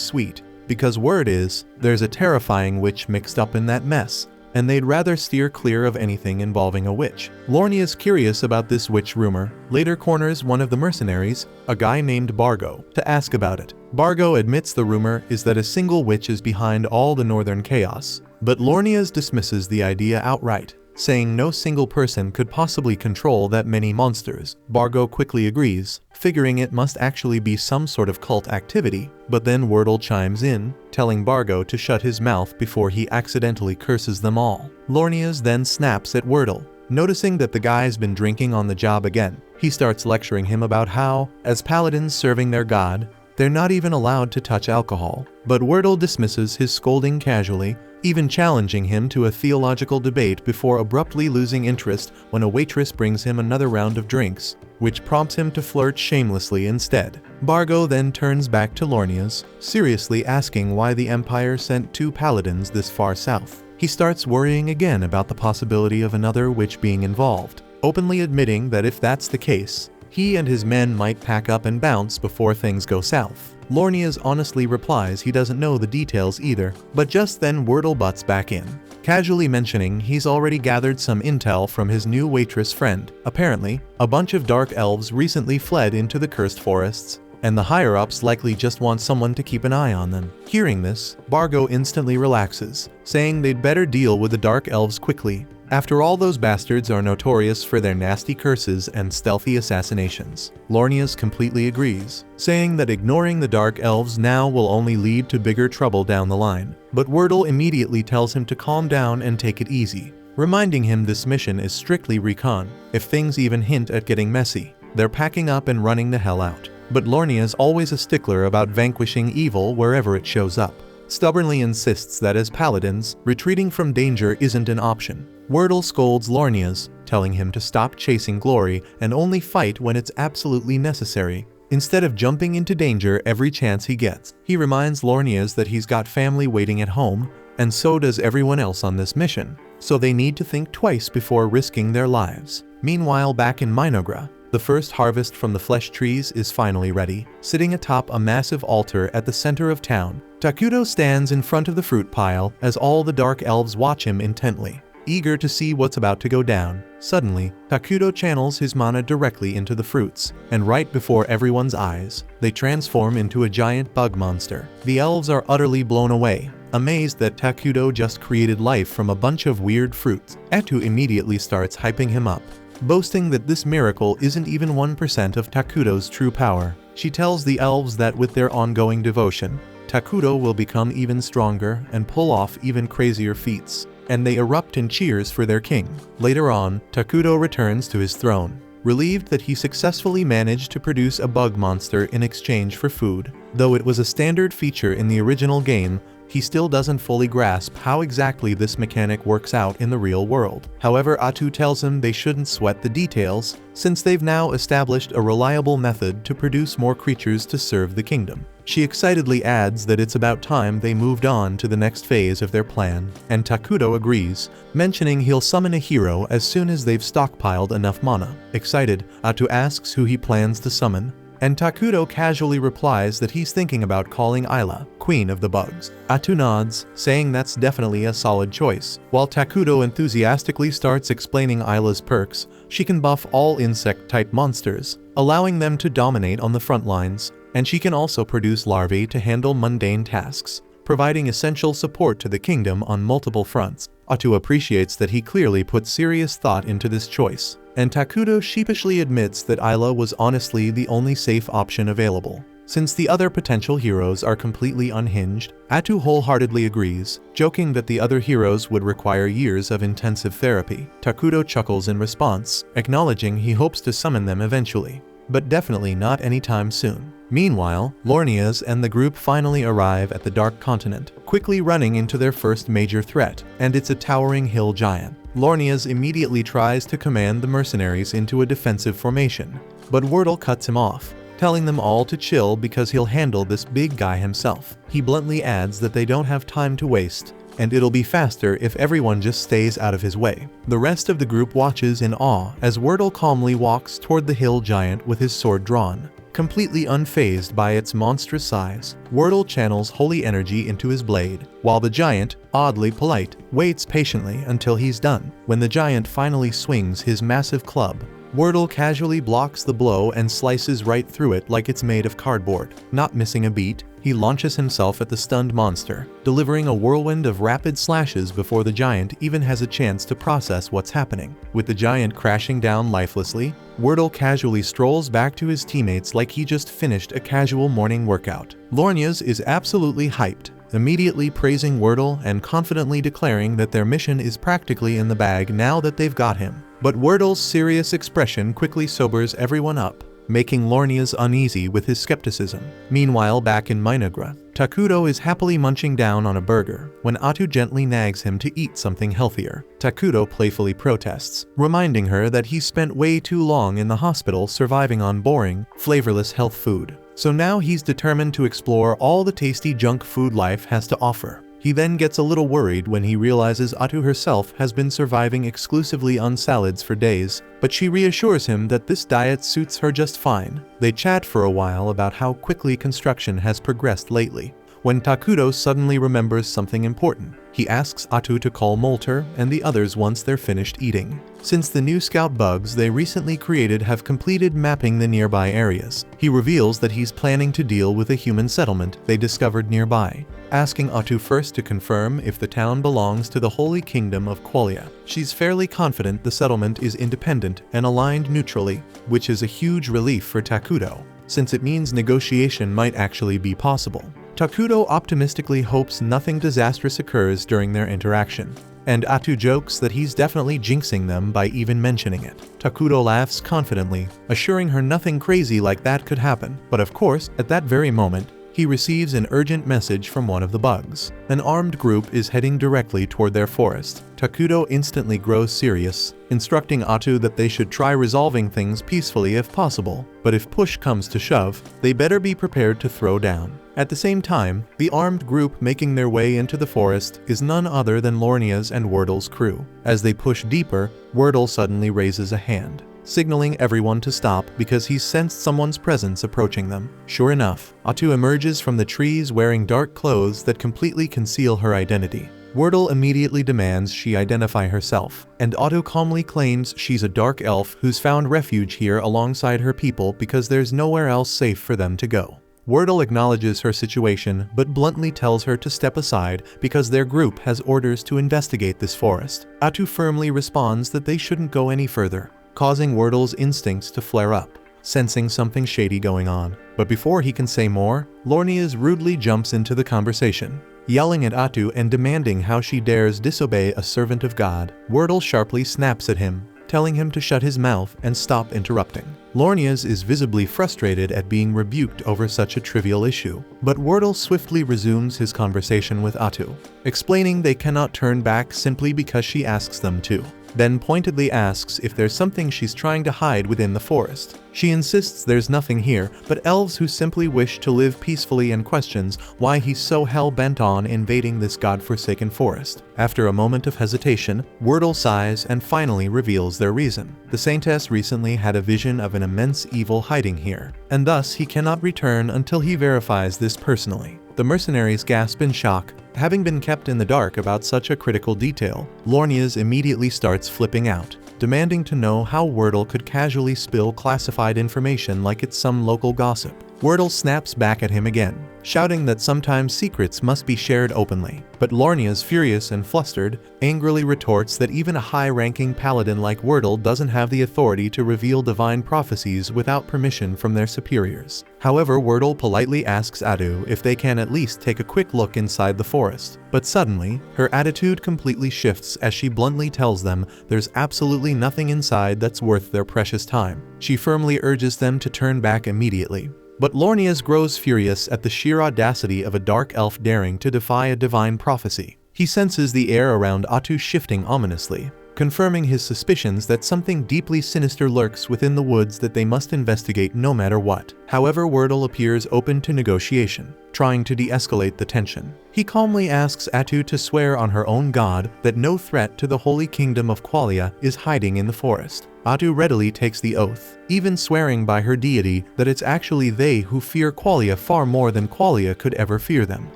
sweet, because word is, there's a terrifying witch mixed up in that mess, and they'd rather steer clear of anything involving a witch. Lornia is curious about this witch rumor, later corners one of the mercenaries, a guy named Bargo, to ask about it. Bargo admits the rumor is that a single witch is behind all the northern chaos, but Lornias dismisses the idea outright, saying no single person could possibly control that many monsters. Bargo quickly agrees, figuring it must actually be some sort of cult activity, but then Wordle chimes in, telling Bargo to shut his mouth before he accidentally curses them all. Lornias then snaps at Wordle, noticing that the guy's been drinking on the job again. He starts lecturing him about how, as paladins serving their god, They're not even allowed to touch alcohol. But Wordle dismisses his scolding casually, even challenging him to a theological debate before abruptly losing interest when a waitress brings him another round of drinks, which prompts him to flirt shamelessly instead. Bargo then turns back to Lornias, seriously asking why the Empire sent 2 paladins this far south. He starts worrying again about the possibility of another witch being involved, openly admitting that if that's the case, he and his men might pack up and bounce before things go south. Lornias honestly replies he doesn't know the details either, but just then Wordle butts back in, casually mentioning he's already gathered some intel from his new waitress friend. Apparently, a bunch of dark elves recently fled into the cursed forests, and the higher-ups likely just want someone to keep an eye on them. Hearing this, Bargo instantly relaxes, saying they'd better deal with the dark elves quickly. After all, those bastards are notorious for their nasty curses and stealthy assassinations. Lornias completely agrees, saying that ignoring the dark elves now will only lead to bigger trouble down the line. But Wordle immediately tells him to calm down and take it easy, reminding him this mission is strictly recon. If things even hint at getting messy, they're packing up and running the hell out. But Lornia's always a stickler about vanquishing evil wherever it shows up. Stubbornly insists that as paladins, retreating from danger isn't an option. Wordle scolds Lornias, telling him to stop chasing glory and only fight when it's absolutely necessary, instead of jumping into danger every chance he gets. He reminds Lornias that he's got family waiting at home, and so does everyone else on this mission, so they need to think twice before risking their lives. Meanwhile, back in Minogra, the first harvest from the flesh trees is finally ready. Sitting atop a massive altar at the center of town, Takuto stands in front of the fruit pile as all the dark elves watch him intently, eager to see what's about to go down. Suddenly, Takuto channels his mana directly into the fruits, and right before everyone's eyes, they transform into a giant bug monster. The elves are utterly blown away, amazed that Takuto just created life from a bunch of weird fruits. Atu immediately starts hyping him up, boasting that this miracle isn't even 1% of Takuto's true power. She tells the elves that with their ongoing devotion, Takuto will become even stronger and pull off even crazier feats, and they erupt in cheers for their king. Later on, Takuto returns to his throne, relieved that he successfully managed to produce a bug monster in exchange for food. Though it was a standard feature in the original game, he still doesn't fully grasp how exactly this mechanic works out in the real world. However, Atu tells him they shouldn't sweat the details, since they've now established a reliable method to produce more creatures to serve the kingdom. She excitedly adds that it's about time they moved on to the next phase of their plan, and Takuto agrees, mentioning he'll summon a hero as soon as they've stockpiled enough mana. Excited, Atu asks who he plans to summon, and Takuto casually replies that he's thinking about calling Isla, Queen of the Bugs. Atu nods, saying that's definitely a solid choice. While Takuto enthusiastically starts explaining Isla's perks, she can buff all insect-type monsters, allowing them to dominate on the front lines, and she can also produce larvae to handle mundane tasks, providing essential support to the kingdom on multiple fronts. Atu appreciates that he clearly put serious thought into this choice, and Takuto sheepishly admits that Isla was honestly the only safe option available. Since the other potential heroes are completely unhinged, Atu wholeheartedly agrees, joking that the other heroes would require years of intensive therapy. Takuto chuckles in response, acknowledging he hopes to summon them eventually, but definitely not anytime soon. Meanwhile, Lornias and the group finally arrive at the Dark Continent, quickly running into their first major threat, and it's a towering hill giant. Lornias immediately tries to command the mercenaries into a defensive formation, but Wordle cuts him off, telling them all to chill because he'll handle this big guy himself. He bluntly adds that they don't have time to waste, and it'll be faster if everyone just stays out of his way. The rest of the group watches in awe as Wordle calmly walks toward the hill giant with his sword drawn. Completely unfazed by its monstrous size, Wordle channels holy energy into his blade, while the giant, oddly polite, waits patiently until he's done. When the giant finally swings his massive club, Wordle casually blocks the blow and slices right through it like it's made of cardboard. Not missing a beat, he launches himself at the stunned monster, delivering a whirlwind of rapid slashes before the giant even has a chance to process what's happening. With the giant crashing down lifelessly, Wordle casually strolls back to his teammates like he just finished a casual morning workout. Lornias is absolutely hyped, immediately praising Wordle and confidently declaring that their mission is practically in the bag now that they've got him. But Wordle's serious expression quickly sobers everyone up, making Lornias uneasy with his skepticism. Meanwhile, back in Minagra, Takudo is happily munching down on a burger when Atu gently nags him to eat something healthier. Takudo playfully protests, reminding her that he spent way too long in the hospital surviving on boring, flavorless health food. So now he's determined to explore all the tasty junk food life has to offer. He then gets a little worried when he realizes Atu herself has been surviving exclusively on salads for days, but she reassures him that this diet suits her just fine. They chat for a while about how quickly construction has progressed lately, when Takudo suddenly remembers something important. He asks Atu to call Molter and the others once they're finished eating, since the new scout bugs they recently created have completed mapping the nearby areas. He reveals that he's planning to deal with a human settlement they discovered nearby, asking Atu first to confirm if the town belongs to the Holy Kingdom of Qualia. She's fairly confident the settlement is independent and aligned neutrally, which is a huge relief for Takudo, since it means negotiation might actually be possible. Takudo optimistically hopes nothing disastrous occurs during their interaction, and Atu jokes that he's definitely jinxing them by even mentioning it. Takudo laughs confidently, assuring her nothing crazy like that could happen. But of course, at that very moment, he receives an urgent message from one of the bugs. An armed group is heading directly toward their forest. Takudo instantly grows serious, instructing Atu that they should try resolving things peacefully if possible, but if push comes to shove, they better be prepared to throw down. At the same time, the armed group making their way into the forest is none other than Lornia's and Wordle's crew. As they push deeper, Wordle suddenly raises a hand, signaling everyone to stop because he sensed someone's presence approaching them. Sure enough, Atu emerges from the trees wearing dark clothes that completely conceal her identity. Wordle immediately demands she identify herself, and Atu calmly claims she's a dark elf who's found refuge here alongside her people because there's nowhere else safe for them to go. Wordle acknowledges her situation but bluntly tells her to step aside because their group has orders to investigate this forest. Atu firmly responds that they shouldn't go any further, causing Wordle's instincts to flare up, sensing something shady going on. But before he can say more, Lornias rudely jumps into the conversation, yelling at Atu and demanding how she dares disobey a servant of God. Wordle sharply snaps at him, telling him to shut his mouth and stop interrupting. Lornias is visibly frustrated at being rebuked over such a trivial issue, but Wordle swiftly resumes his conversation with Atu, explaining they cannot turn back simply because she asks them to, then pointedly asks if there's something she's trying to hide within the forest. She insists there's nothing here but elves who simply wish to live peacefully and questions why he's so hell-bent on invading this godforsaken forest. After a moment of hesitation, Wordle sighs and finally reveals their reason. The Saintess recently had a vision of an immense evil hiding here, and thus he cannot return until he verifies this personally. The mercenaries gasp in shock, having been kept in the dark about such a critical detail. Lornias immediately starts flipping out, demanding to know how Wordle could casually spill classified information like it's some local gossip. Wordle snaps back at him again, shouting that sometimes secrets must be shared openly. But Lornias, furious and flustered, angrily retorts that even a high-ranking paladin like Wordle doesn't have the authority to reveal divine prophecies without permission from their superiors. However, Wordle politely asks Atu if they can at least take a quick look inside the forest. But suddenly, her attitude completely shifts as she bluntly tells them there's absolutely nothing inside that's worth their precious time. She firmly urges them to turn back immediately. But Lornias grows furious at the sheer audacity of a dark elf daring to defy a divine prophecy. He senses the air around Atu shifting ominously, confirming his suspicions that something deeply sinister lurks within the woods that they must investigate no matter what. However, Wordle appears open to negotiation, trying to de-escalate the tension. He calmly asks Atu to swear on her own god that no threat to the Holy Kingdom of Qualia is hiding in the forest. Atu readily takes the oath, even swearing by her deity that it's actually they who fear Qualia far more than Qualia could ever fear them.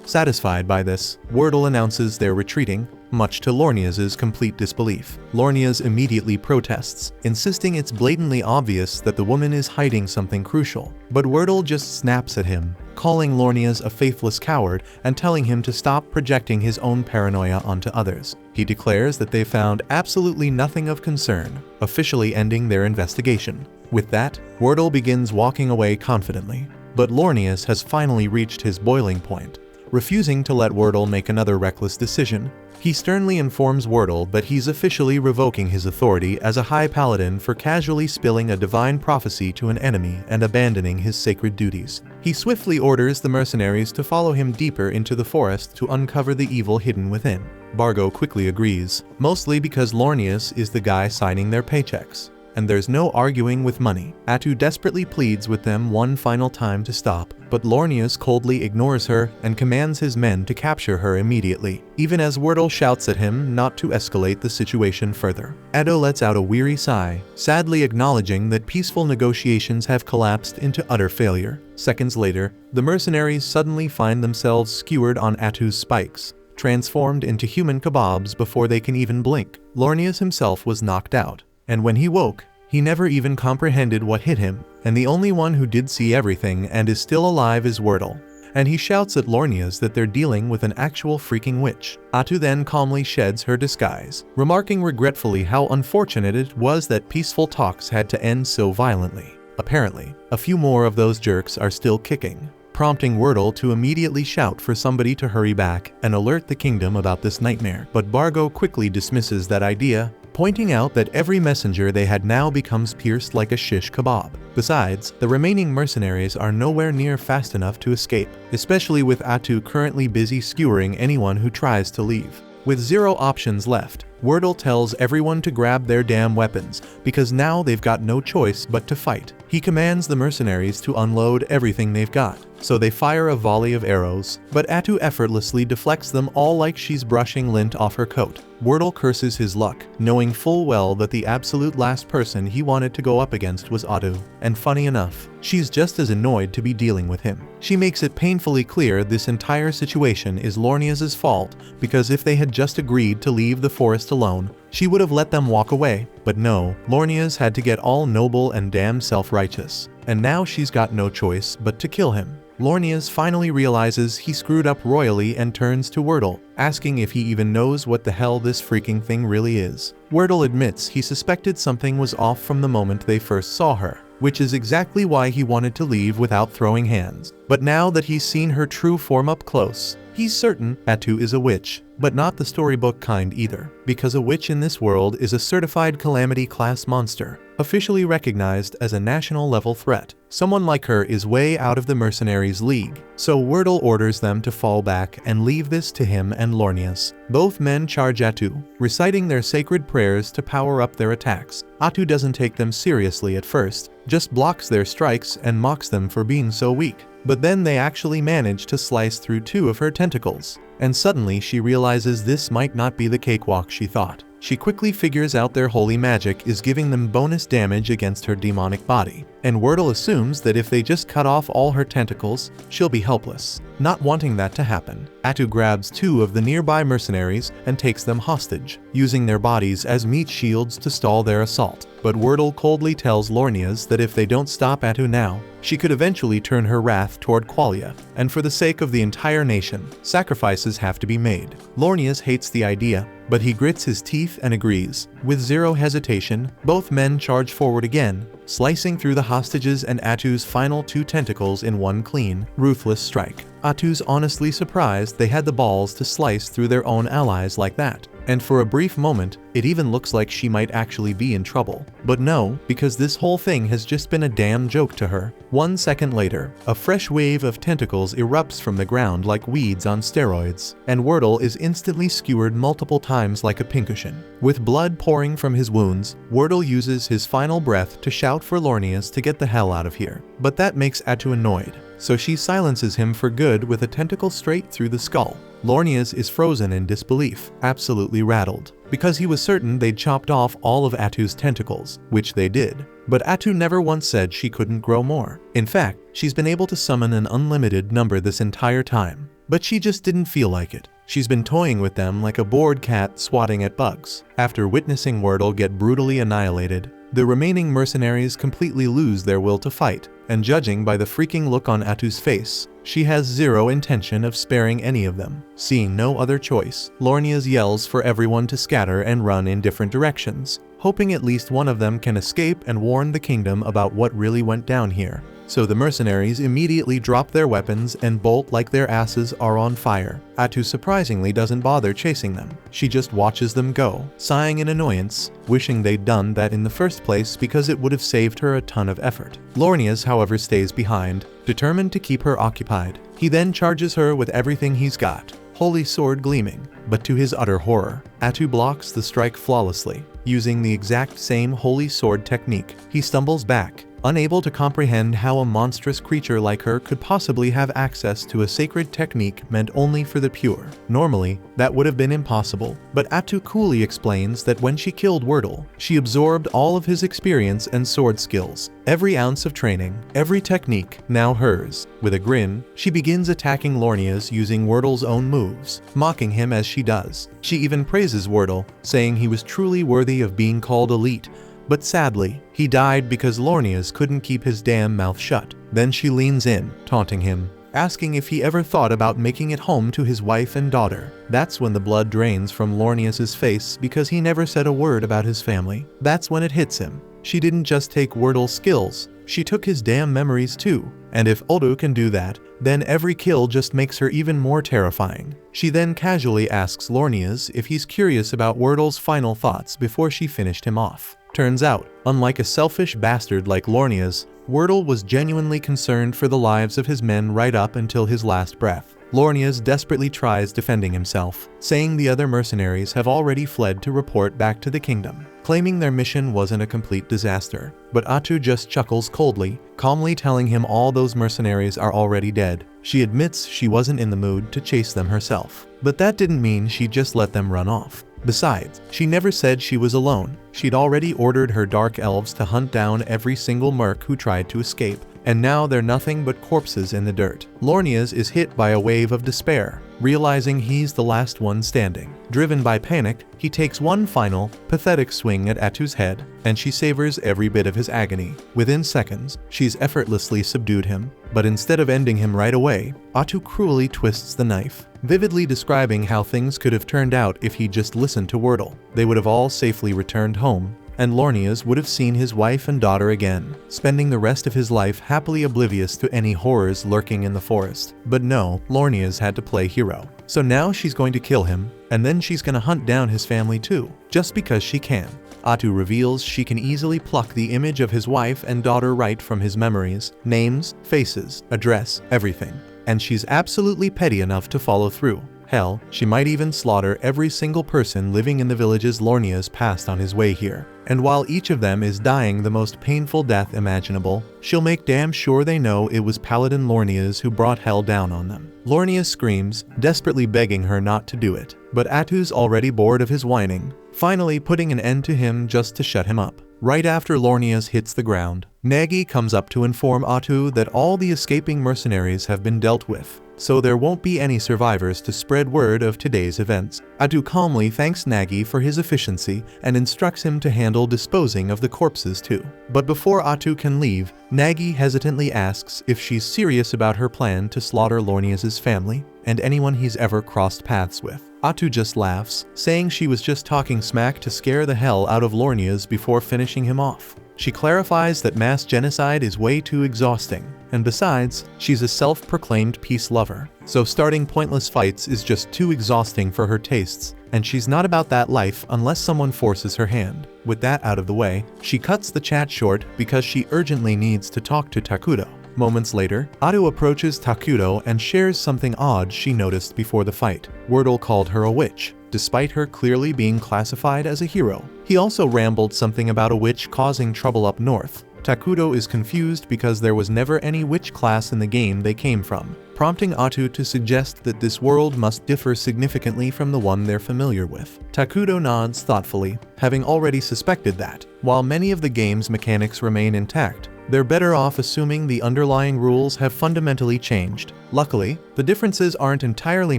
Satisfied by this, Wordle announces they're retreating, much to Lornias' complete disbelief. Lornias immediately protests, insisting it's blatantly obvious that the woman is hiding something crucial. But Wordle just snaps at him, calling Lornias a faithless coward and telling him to stop projecting his own paranoia onto others. He declares that they found absolutely nothing of concern, officially ending their investigation. With that, Wordle begins walking away confidently, but Lornias has finally reached his boiling point, refusing to let Wordle make another reckless decision. He sternly informs Wordle that he's officially revoking his authority as a high paladin for casually spilling a divine prophecy to an enemy and abandoning his sacred duties. He swiftly orders the mercenaries to follow him deeper into the forest to uncover the evil hidden within. Bargo quickly agrees, mostly because Lornius is the guy signing their paychecks. And there's no arguing with money. Atu desperately pleads with them one final time to stop, but Lornius coldly ignores her and commands his men to capture her immediately, even as Wordle shouts at him not to escalate the situation further. Ado lets out a weary sigh, sadly acknowledging that peaceful negotiations have collapsed into utter failure. Seconds later, the mercenaries suddenly find themselves skewered on Atu's spikes, transformed into human kebabs before they can even blink. Lornius himself was knocked out, and when he woke, he never even comprehended what hit him, and the only one who did see everything and is still alive is Wordle. And he shouts at Lornius that they're dealing with an actual freaking witch. Atu then calmly sheds her disguise, remarking regretfully how unfortunate it was that peaceful talks had to end so violently. Apparently, a few more of those jerks are still kicking, prompting Wordle to immediately shout for somebody to hurry back and alert the kingdom about this nightmare. But Bargo quickly dismisses that idea, pointing out that every messenger they had now becomes pierced like a shish kebab. Besides, the remaining mercenaries are nowhere near fast enough to escape, especially with Atu currently busy skewering anyone who tries to leave. With zero options left, Wordle tells everyone to grab their damn weapons, because now they've got no choice but to fight. He commands the mercenaries to unload everything they've got, so they fire a volley of arrows, but Atu effortlessly deflects them all like she's brushing lint off her coat. Wordle curses his luck, knowing full well that the absolute last person he wanted to go up against was Atu, and funny enough, she's just as annoyed to be dealing with him. She makes it painfully clear this entire situation is Lornius's fault, because if they had just agreed to leave the forest alone, she would have let them walk away. But no, Lornius had to get all noble and damn self-righteous, and now she's got no choice but to kill him. Lornius finally realizes he screwed up royally and turns to Wordle, asking if he even knows what the hell this freaking thing really is. Wordle admits he suspected something was off from the moment they first saw her, which is exactly why he wanted to leave without throwing hands. But now that he's seen her true form up close, he's certain Atu is a witch, but not the storybook kind either, because a witch in this world is a certified calamity class monster, officially recognized as a national level threat. Someone like her is way out of the mercenaries' league, so Wordle orders them to fall back and leave this to him and Lornius. Both men charge Atu, reciting their sacred prayers to power up their attacks. Atu doesn't take them seriously at first, just blocks their strikes and mocks them for being so weak. But then they actually manage to slice through 2 of her tentacles, and suddenly she realizes this might not be the cakewalk she thought. She quickly figures out their holy magic is giving them bonus damage against her demonic body, and Wordle assumes that if they just cut off all her tentacles, she'll be helpless. Not wanting that to happen, Atu grabs 2 of the nearby mercenaries and takes them hostage, using their bodies as meat shields to stall their assault. But Wordle coldly tells Lornius that if they don't stop Atu now, she could eventually turn her wrath toward Qualia, and for the sake of the entire nation, sacrifices have to be made. Lornius hates the idea, but he grits his teeth and agrees. With zero hesitation, both men charge forward again, slicing through the hostages and Atu's final 2 tentacles in one clean, ruthless strike. Atu's honestly surprised they had the balls to slice through their own allies like that, and for a brief moment, it even looks like she might actually be in trouble. But no, because this whole thing has just been a damn joke to her. 1 second later, a fresh wave of tentacles erupts from the ground like weeds on steroids, and Wordle is instantly skewered multiple times like a pincushion. With blood pouring from his wounds, Wordle uses his final breath to shout for Lornius to get the hell out of here. But that makes Atu annoyed, so she silences him for good with a tentacle straight through the skull. Lornius is frozen in disbelief, absolutely rattled, because he was certain they'd chopped off all of Atu's tentacles, which they did. But Atu never once said she couldn't grow more. In fact, she's been able to summon an unlimited number this entire time. But she just didn't feel like it. She's been toying with them like a bored cat swatting at bugs. After witnessing Wordle get brutally annihilated, the remaining mercenaries completely lose their will to fight, and judging by the freaking look on Atu's face, she has zero intention of sparing any of them. Seeing no other choice, Lornius yells for everyone to scatter and run in different directions, hoping at least one of them can escape and warn the kingdom about what really went down here. so the mercenaries immediately drop their weapons and bolt like their asses are on fire. Atu surprisingly doesn't bother chasing them. She just watches them go, sighing in annoyance, wishing they'd done that in the first place because it would have saved her a ton of effort. Lornias, however, stays behind, determined to keep her occupied. He then charges her with everything he's got, holy sword gleaming, but to his utter horror, Atu blocks the strike flawlessly, using the exact same holy sword technique. He stumbles back, unable to comprehend how a monstrous creature like her could possibly have access to a sacred technique meant only for the pure. Normally, that would have been impossible, but Atu coolly explains that when she killed Wordle, she absorbed all of his experience and sword skills. Every ounce of training, every technique, now hers. With a grin, she begins attacking Lornias using Wordle's own moves, mocking him as she does. She even praises Wordle, saying he was truly worthy of being called elite. But sadly, he died because Lornias couldn't keep his damn mouth shut. Then she leans in, taunting him, asking if he ever thought about making it home to his wife and daughter. That's when the blood drains from Lornias' face because he never said a word about his family. That's when it hits him. She didn't just take Wordle's skills, she took his damn memories too. And if Odo can do that, then every kill just makes her even more terrifying. She then casually asks Lornias if he's curious about Wordle's final thoughts before she finished him off. Turns out, unlike a selfish bastard like Lornias, Wordle was genuinely concerned for the lives of his men right up until his last breath. Lornias desperately tries defending himself, saying the other mercenaries have already fled to report back to the kingdom, claiming their mission wasn't a complete disaster. But Atu just chuckles coldly, calmly telling him all those mercenaries are already dead. She admits she wasn't in the mood to chase them herself, but that didn't mean she'd just let them run off. Besides, she never said she was alone. She'd already ordered her dark elves to hunt down every single merc who tried to escape, and now they're nothing but corpses in the dirt. Lornias is hit by a wave of despair, realizing he's the last one standing. Driven by panic, he takes one final, pathetic swing at Atu's head, and she savors every bit of his agony. Within seconds, she's effortlessly subdued him, but instead of ending him right away, Atu cruelly twists the knife, vividly describing how things could have turned out if he just listened to Wordle. They would have all safely returned home, and Lornias would have seen his wife and daughter again, spending the rest of his life happily oblivious to any horrors lurking in the forest. But no, Lornias had to play hero. So now she's going to kill him, and then she's gonna hunt down his family too, just because she can. Atu reveals she can easily pluck the image of his wife and daughter right from his memories, names, faces, address, everything. And she's absolutely petty enough to follow through. Hell, she might even slaughter every single person living in the villages Lornias passed on his way here. And while each of them is dying the most painful death imaginable, she'll make damn sure they know it was Paladin Lornias who brought hell down on them. Lornia screams, desperately begging her not to do it, but Atu's already bored of his whining, finally putting an end to him just to shut him up. Right after Lornias hits the ground, Nagi comes up to inform Atu that all the escaping mercenaries have been dealt with, so there won't be any survivors to spread word of today's events. Atu calmly thanks Nagi for his efficiency and instructs him to handle disposing of the corpses too. But before Atu can leave, Nagi hesitantly asks if she's serious about her plan to slaughter Lornias' family and anyone he's ever crossed paths with. Atu just laughs, saying she was just talking smack to scare the hell out of Lornias before finishing him off. She clarifies that mass genocide is way too exhausting, and besides, she's a self-proclaimed peace lover, so starting pointless fights is just too exhausting for her tastes, and she's not about that life unless someone forces her hand. With that out of the way, she cuts the chat short because she urgently needs to talk to Takudo. Moments later, Atu approaches Takudo and shares something odd she noticed before the fight. Wordle called her a witch, despite her clearly being classified as a hero. He also rambled something about a witch causing trouble up north. Takudo is confused because there was never any witch class in the game they came from, prompting Atu to suggest that this world must differ significantly from the one they're familiar with. Takudo nods thoughtfully, having already suspected that, while many of the game's mechanics remain intact, they're better off assuming the underlying rules have fundamentally changed. Luckily, the differences aren't entirely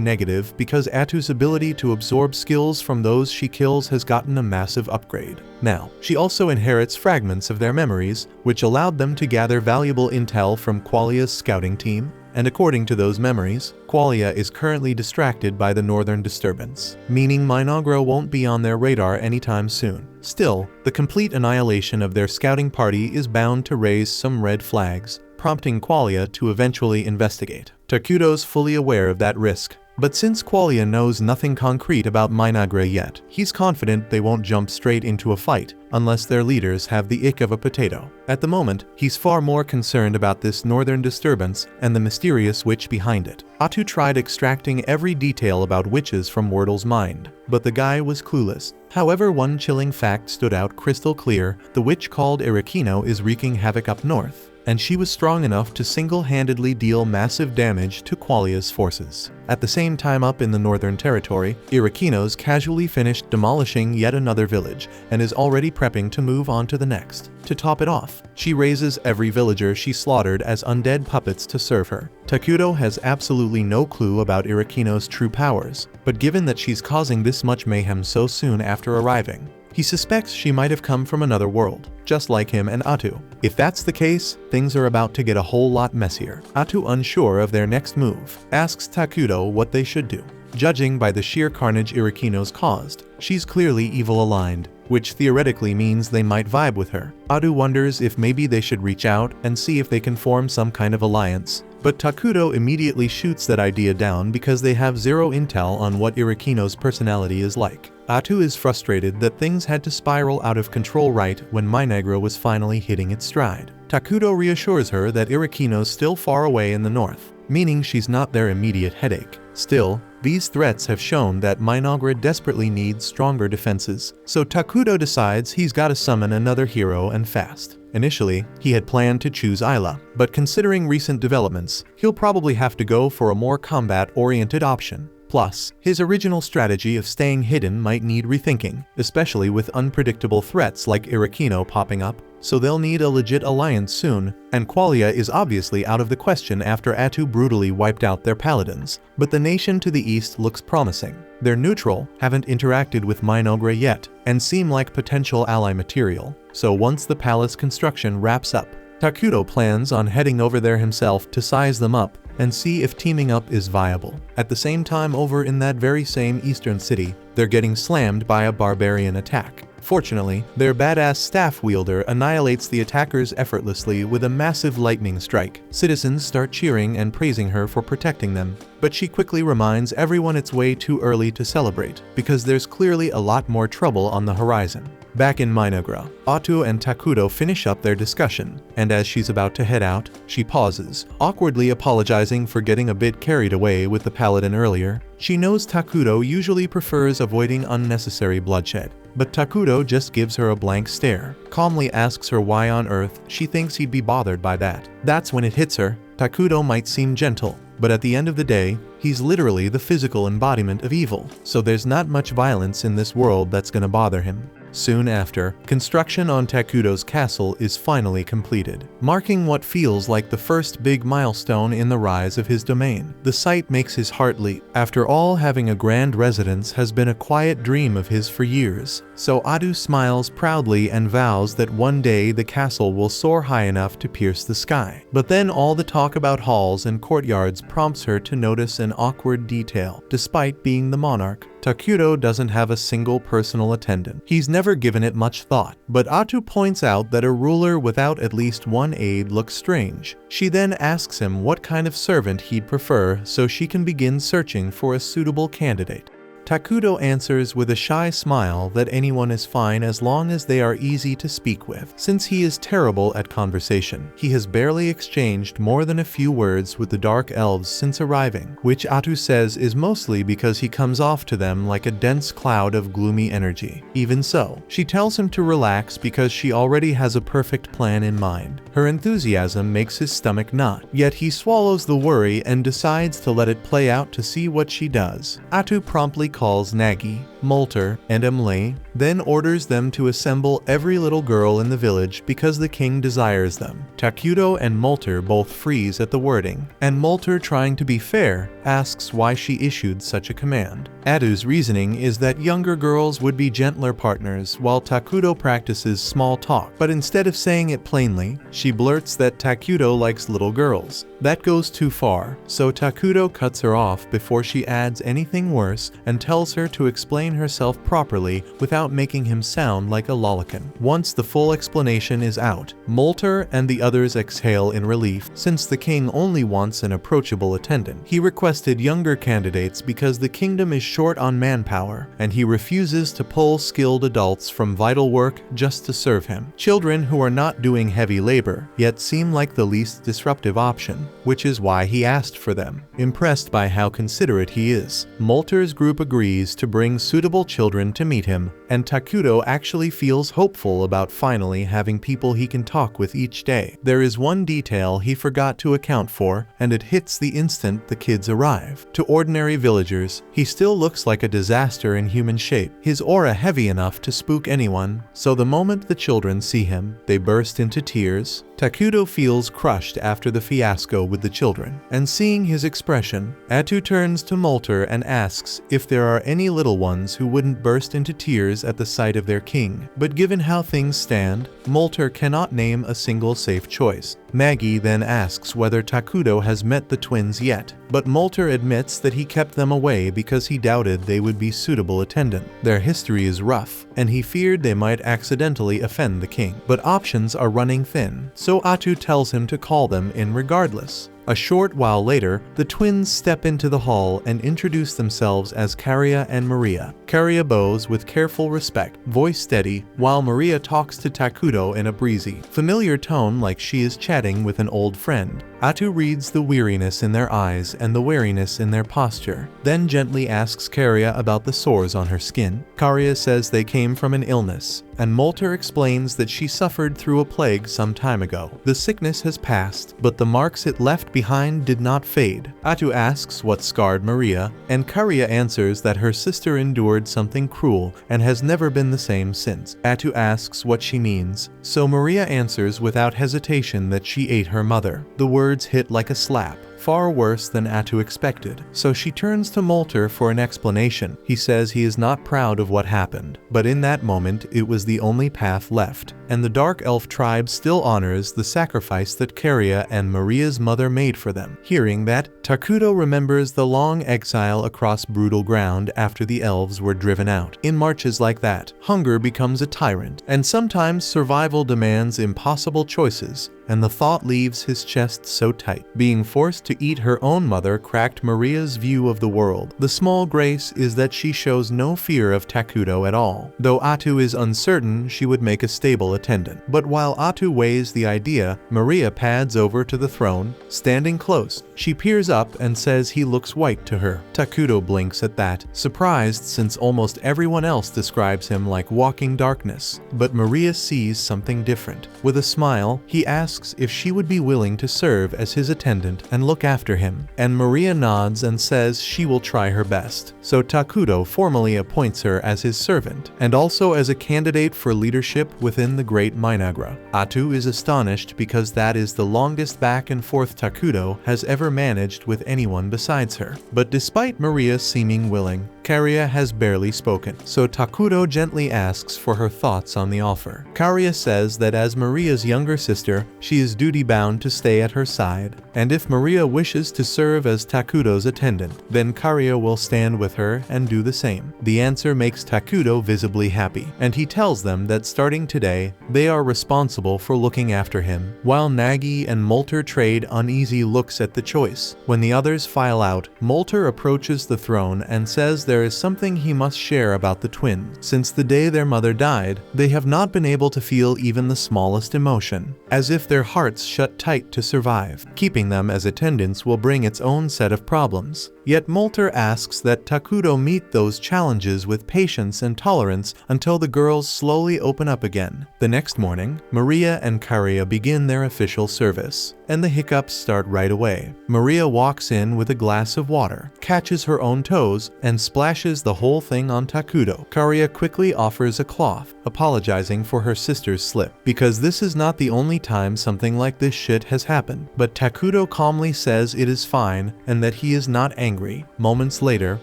negative because Atu's ability to absorb skills from those she kills has gotten a massive upgrade. Now, she also inherits fragments of their memories, which allowed them to gather valuable intel from Qualia's scouting team, and according to those memories, Qualia is currently distracted by the northern disturbance, meaning Minogro won't be on their radar anytime soon. Still, the complete annihilation of their scouting party is bound to raise some red flags, prompting Qualia to eventually investigate. Takuto's fully aware of that risk. But since Qualia knows nothing concrete about Minagre yet, he's confident they won't jump straight into a fight unless their leaders have the ick of a potato. At the moment, he's far more concerned about this northern disturbance and the mysterious witch behind it. Atu tried extracting every detail about witches from Wordle's mind, but the guy was clueless. However, one chilling fact stood out crystal clear: the witch called Irakino is wreaking havoc up north, and she was strong enough to single-handedly deal massive damage to Qualia's forces. At the same time, up in the Northern Territory, Irakino's casually finished demolishing yet another village and is already prepping to move on to the next. To top it off, she raises every villager she slaughtered as undead puppets to serve her. Takuto has absolutely no clue about Irakino's true powers, but given that she's causing this much mayhem so soon after arriving, he suspects she might have come from another world, just like him and Atu. If that's the case, things are about to get a whole lot messier. Atu, unsure of their next move, asks Takuto what they should do. Judging by the sheer carnage Irakino's caused, she's clearly evil-aligned, which theoretically means they might vibe with her. Atu wonders if maybe they should reach out and see if they can form some kind of alliance, but Takuto immediately shoots that idea down because they have zero intel on what Irakino's personality is like. Atu is frustrated that things had to spiral out of control right when Minagre was finally hitting its stride. Takuto reassures her that Irakino's still far away in the north, meaning she's not their immediate headache. Still, these threats have shown that Minagre desperately needs stronger defenses, so Takuto decides he's gotta summon another hero and fast. Initially, he had planned to choose Ayla, but considering recent developments, he'll probably have to go for a more combat-oriented option. Plus, his original strategy of staying hidden might need rethinking, especially with unpredictable threats like Irakino popping up, so they'll need a legit alliance soon, and Qualia is obviously out of the question after Atu brutally wiped out their paladins. But the nation to the east looks promising. They're neutral, haven't interacted with Minagre yet, and seem like potential ally material, so once the palace construction wraps up, Takuto plans on heading over there himself to size them up and see if teaming up is viable. At the same time, over in that very same eastern city, they're getting slammed by a barbarian attack. Fortunately, their badass staff wielder annihilates the attackers effortlessly with a massive lightning strike. Citizens start cheering and praising her for protecting them, but she quickly reminds everyone it's way too early to celebrate, because there's clearly a lot more trouble on the horizon. Back in Minagre, Atu and Takuto finish up their discussion, and as she's about to head out, she pauses, awkwardly apologizing for getting a bit carried away with the paladin earlier. She knows Takuto usually prefers avoiding unnecessary bloodshed, but Takuto just gives her a blank stare, calmly asks her why on earth she thinks he'd be bothered by that. That's when it hits her. Takuto might seem gentle, but at the end of the day, he's literally the physical embodiment of evil, so there's not much violence in this world that's gonna bother him. Soon after, construction on Takuto's castle is finally completed, marking what feels like the first big milestone in the rise of his domain. The sight makes his heart leap. After all, having a grand residence has been a quiet dream of his for years, so Atu smiles proudly and vows that one day the castle will soar high enough to pierce the sky. But then all the talk about halls and courtyards prompts her to notice an awkward detail. Despite being the monarch, Takuto doesn't have a single personal attendant. He's never given it much thought, but Atu points out that a ruler without at least one aide looks strange. She then asks him what kind of servant he'd prefer so she can begin searching for a suitable candidate. Takuto answers with a shy smile that anyone is fine as long as they are easy to speak with. Since he is terrible at conversation, he has barely exchanged more than a few words with the Dark Elves since arriving, which Atu says is mostly because he comes off to them like a dense cloud of gloomy energy. Even so, she tells him to relax because she already has a perfect plan in mind. Her enthusiasm makes his stomach knot, yet he swallows the worry and decides to let it play out to see what she does. Atu promptly calls Nagi, Molter, and Emle, then orders them to assemble every little girl in the village because the king desires them. Takuto and Molter both freeze at the wording, and Molter, trying to be fair, asks why she issued such a command. Atu's reasoning is that younger girls would be gentler partners while Takuto practices small talk, but instead of saying it plainly, she blurts that Takuto likes little girls. That goes too far, so Takuto cuts her off before she adds anything worse and tells her to explain explain herself properly without making him sound like a lolicon. Once the full explanation is out, Molter and the others exhale in relief, since the king only wants an approachable attendant. He requested younger candidates because the kingdom is short on manpower, and he refuses to pull skilled adults from vital work just to serve him. Children who are not doing heavy labor, yet seem like the least disruptive option, which is why he asked for them. Impressed by how considerate he is, Molter's group agrees to bring suitable children to meet him, and Takuto actually feels hopeful about finally having people he can talk with each day. There is one detail he forgot to account for, and it hits the instant the kids arrive. To ordinary villagers, he still looks like a disaster in human shape, his aura heavy enough to spook anyone, so the moment the children see him, they burst into tears. Takuto feels crushed after the fiasco with the children, and seeing his expression, Atu turns to Molter and asks if there are any little ones who wouldn't burst into tears at the sight of their king. But given how things stand, Molter cannot name a single safe choice. Maggie then asks whether Takuto has met the twins yet, but Molter admits that he kept them away because he doubted they would be suitable attendant. Their history is rough, and he feared they might accidentally offend the king. But options are running thin, so Atu tells him to call them in regardless. A short while later, the twins step into the hall and introduce themselves as Karia and Maria. Karia bows with careful respect, voice steady, while Maria talks to Takuto in a breezy, familiar tone like she is chatting with an old friend. Atu reads the weariness in their eyes and the wariness in their posture, then gently asks Karia about the sores on her skin. Karia says they came from an illness, and Molter explains that she suffered through a plague some time ago. The sickness has passed, but the marks it left behind did not fade. Atu asks what scarred Maria, and Karia answers that her sister endured something cruel and has never been the same since. Atu asks what she means, so Maria answers without hesitation that she ate her mother. The words hit like a slap, far worse than Atu expected, so she turns to Molter for an explanation. He says he is not proud of what happened, but in that moment it was the only path left, and the Dark Elf tribe still honors the sacrifice that Karia and Maria's mother made for them. Hearing that, Takuto remembers the long exile across brutal ground after the elves were driven out. In marches like that, hunger becomes a tyrant, and sometimes survival demands impossible choices, and the thought leaves his chest so tight. Being forced to eat her own mother cracked Maria's view of the world. The small grace is that she shows no fear of Takuto at all, though Atu is uncertain she would make a stable attendant. But while Atu weighs the idea, Maria pads over to the throne, standing close. She peers up and says he looks white to her. Takuto blinks at that, surprised since almost everyone else describes him like walking darkness. But Maria sees something different. With a smile, he asks if she would be willing to serve as his attendant and look after him, and Maria nods and says she will try her best. So Takuto formally appoints her as his servant, and also as a candidate for leadership within the Great Minagra. Atu is astonished because that is the longest back and forth Takuto has ever managed with anyone besides her. But despite Maria seeming willing, Karia has barely spoken, so Takuto gently asks for her thoughts on the offer. Karia says that as Maria's younger sister, she is duty-bound to stay at her side, and if Maria wishes to serve as Takuto's attendant, then Karia will stand with her and do the same. The answer makes Takuto visibly happy, and he tells them that starting today, they are responsible for looking after him, while Nagi and Molter trade uneasy looks at the choice. When the others file out, Molter approaches the throne and says there is something he must share about the twins. Since the day their mother died, they have not been able to feel even the smallest emotion, as if their hearts shut tight to survive. Keeping them as attendants will bring its own set of problems. Yet Molter asks that Takuto meet those challenges with patience and tolerance until the girls slowly open up again. The next morning, Maria and Karia begin their official service, and the hiccups start right away. Maria walks in with a glass of water, catches her own toes, and splashes the whole thing on Takuto. Karia quickly offers a cloth, apologizing for her sister's slip, because this is not the only time something like this shit has happened. But Takuto calmly says it is fine and that he is not angry. Moments later,